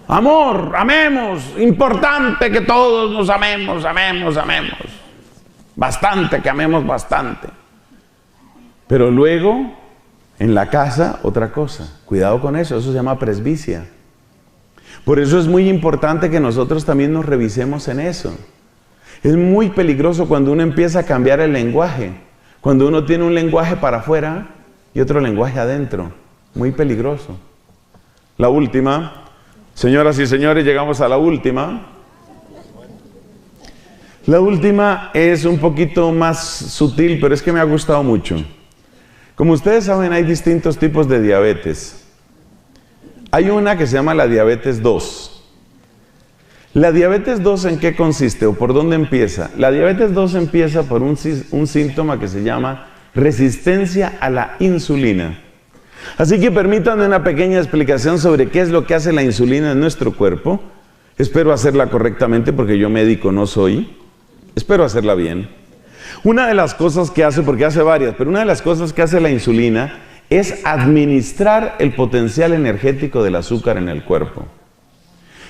Amor, amemos, importante que todos nos amemos. Bastante, que amemos bastante. Pero luego, en la casa, otra cosa. Cuidado con eso, eso se llama presbicia. Por eso es muy importante que nosotros también nos revisemos en eso. Es muy peligroso cuando uno empieza a cambiar el lenguaje. Cuando uno tiene un lenguaje para afuera y otro lenguaje adentro. Muy peligroso. La última. Señoras y señores, llegamos a la última. La última es un poquito más sutil, pero es que me ha gustado mucho. Como ustedes saben, hay distintos tipos de diabetes. Hay una que se llama la diabetes 2. ¿La diabetes 2 en qué consiste o por dónde empieza? La diabetes 2 empieza por un síntoma que se llama resistencia a la insulina. Así que permítanme una pequeña explicación sobre qué es lo que hace la insulina en nuestro cuerpo. Espero hacerla correctamente porque yo médico no soy. Espero hacerla bien. Una de las cosas que hace, porque hace varias, pero una de las cosas que hace la insulina es administrar el potencial energético del azúcar en el cuerpo.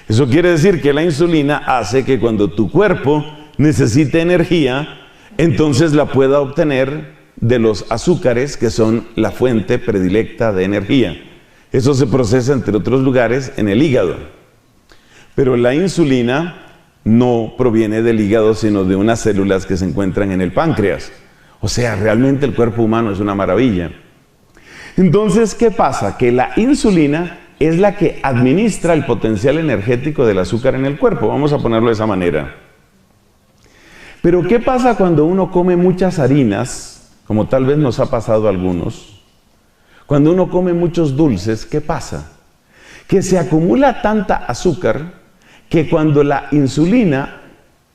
Eso quiere decir que la insulina hace que cuando tu cuerpo necesite energía, entonces la pueda obtener de los azúcares, que son la fuente predilecta de energía. Eso se procesa, entre otros lugares, en el hígado. Pero la insulina no proviene del hígado, sino de unas células que se encuentran en el páncreas. O sea, realmente el cuerpo humano es una maravilla. Entonces, ¿qué pasa? Que la insulina es la que administra el potencial energético del azúcar en el cuerpo. Vamos a ponerlo de esa manera. Pero ¿qué pasa cuando uno come muchas harinas, como tal vez nos ha pasado a algunos? Cuando uno come muchos dulces, ¿qué pasa? Que se acumula tanta azúcar que cuando la insulina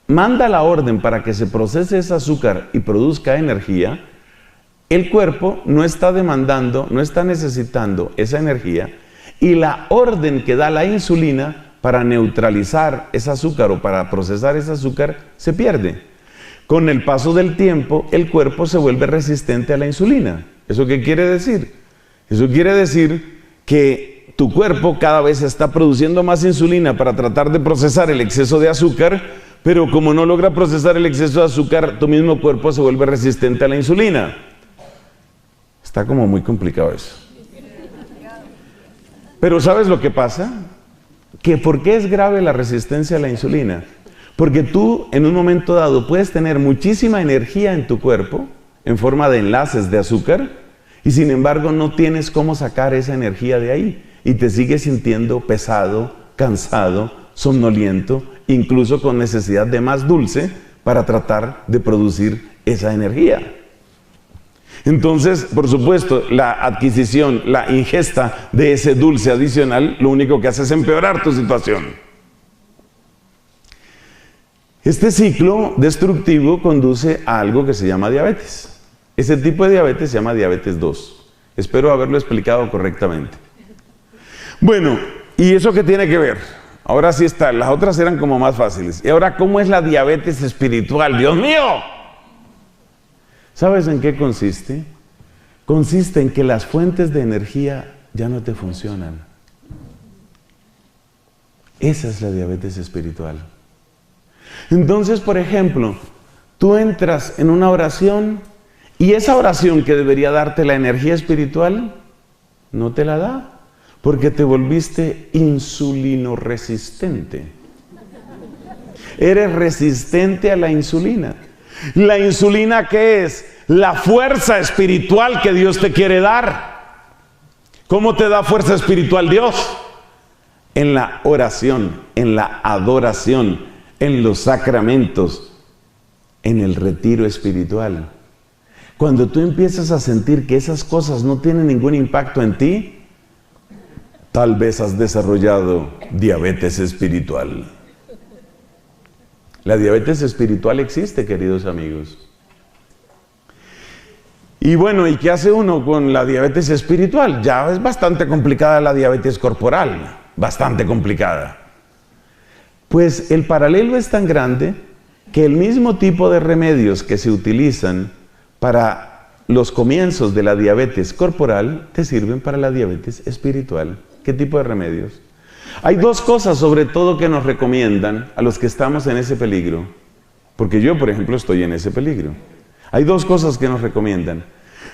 manda la orden para que se procese ese azúcar y produzca energía, el cuerpo no está demandando, no está necesitando esa energía, y la orden que da la insulina para neutralizar ese azúcar o para procesar ese azúcar se pierde. Con el paso del tiempo, el cuerpo se vuelve resistente a la insulina. ¿Eso qué quiere decir? Eso quiere decir que tu cuerpo cada vez está produciendo más insulina para tratar de procesar el exceso de azúcar, pero como no logra procesar el exceso de azúcar, tu mismo cuerpo se vuelve resistente a la insulina. Está como muy complicado eso. Pero ¿sabes lo que pasa? Que ¿por qué es grave la resistencia a la insulina? Porque tú en un momento dado puedes tener muchísima energía en tu cuerpo en forma de enlaces de azúcar y sin embargo no tienes cómo sacar esa energía de ahí y te sigues sintiendo pesado, cansado, somnoliento, incluso con necesidad de más dulce para tratar de producir esa energía. Entonces, por supuesto, la adquisición, la ingesta de ese dulce adicional, lo único que hace es empeorar tu situación. Este ciclo destructivo conduce a algo que se llama diabetes. Ese tipo de diabetes se llama diabetes 2. Espero haberlo explicado correctamente. Bueno, ¿y eso qué tiene que ver? Ahora sí está, las otras eran como más fáciles. Y ahora, ¿cómo es la diabetes espiritual? ¡Dios mío! ¿Sabes en qué consiste? Consiste en que las fuentes de energía ya no te funcionan. Esa es la diabetes espiritual. Entonces, por ejemplo, tú entras en una oración y esa oración que debería darte la energía espiritual, no te la da, porque te volviste insulinoresistente. Eres resistente a la insulina. ¿La insulina qué es? La fuerza espiritual que Dios te quiere dar. ¿Cómo te da fuerza espiritual Dios? En la oración, en la adoración, en los sacramentos, en el retiro espiritual. Cuando tú empiezas a sentir que esas cosas no tienen ningún impacto en ti, tal vez has desarrollado diabetes espiritual. La diabetes espiritual existe, queridos amigos. Y bueno, ¿y qué hace uno con la diabetes espiritual? Ya es bastante complicada la diabetes corporal, bastante complicada. Pues el paralelo es tan grande que el mismo tipo de remedios que se utilizan para los comienzos de la diabetes corporal te sirven para la diabetes espiritual. ¿Qué tipo de remedios? Hay dos cosas sobre todo que nos recomiendan a los que estamos en ese peligro, porque yo, por ejemplo, estoy en ese peligro. Hay dos cosas que nos recomiendan.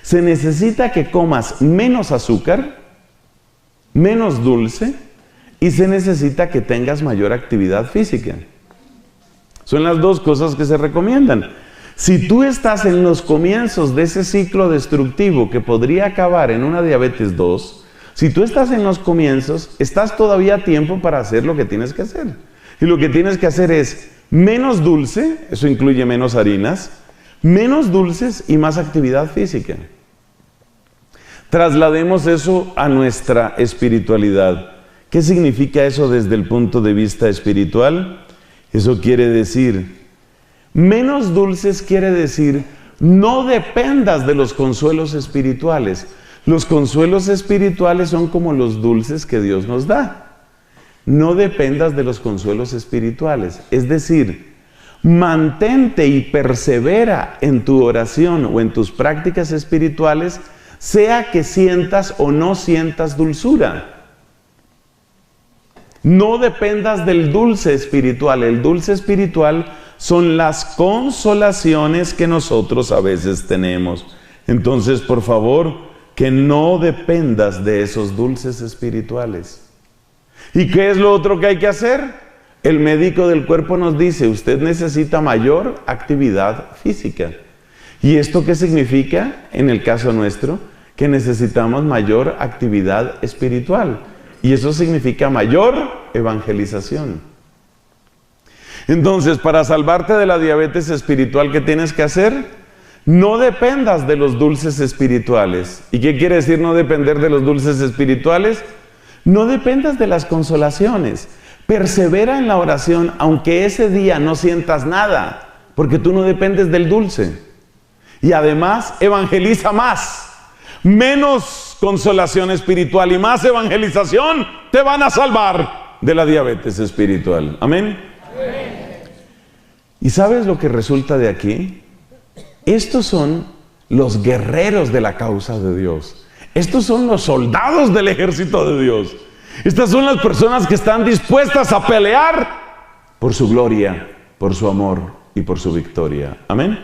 Se necesita que comas menos azúcar, menos dulce, y se necesita que tengas mayor actividad física. Son las dos cosas que se recomiendan. Si tú estás en los comienzos de ese ciclo destructivo que podría acabar en una diabetes 2, si tú estás en los comienzos, estás todavía a tiempo para hacer lo que tienes que hacer. Y lo que tienes que hacer es menos dulce, eso incluye menos harinas, menos dulces y más actividad física. Traslademos eso a nuestra espiritualidad. ¿Qué significa eso desde el punto de vista espiritual? Eso quiere decir, menos dulces quiere decir, no dependas de los consuelos espirituales. Los consuelos espirituales son como los dulces que Dios nos da. No dependas de los consuelos espirituales. Es decir, mantente y persevera en tu oración o en tus prácticas espirituales, sea que sientas o no sientas dulzura. No dependas del dulce espiritual. El dulce espiritual son las consolaciones que nosotros a veces tenemos. Entonces, por favor, que no dependas de esos dulces espirituales. ¿Y qué es lo otro que hay que hacer? El médico del cuerpo nos dice, usted necesita mayor actividad física. ¿Y esto qué significa? En el caso nuestro, que necesitamos mayor actividad espiritual. Y eso significa mayor evangelización. Entonces, para salvarte de la diabetes espiritual, ¿qué tienes que hacer? No dependas de los dulces espirituales. ¿Y qué quiere decir no depender de los dulces espirituales? No dependas de las consolaciones. Persevera en la oración, aunque ese día no sientas nada, porque tú no dependes del dulce. Y además, evangeliza más. Menos consolación espiritual y más evangelización te van a salvar de la diabetes espiritual. Amén. ¿Y sabes lo que resulta de aquí? Estos son los guerreros de la causa de Dios. Estos son los soldados del ejército de Dios. Estas son las personas que están dispuestas a pelear por su gloria, por su amor y por su victoria. Amén.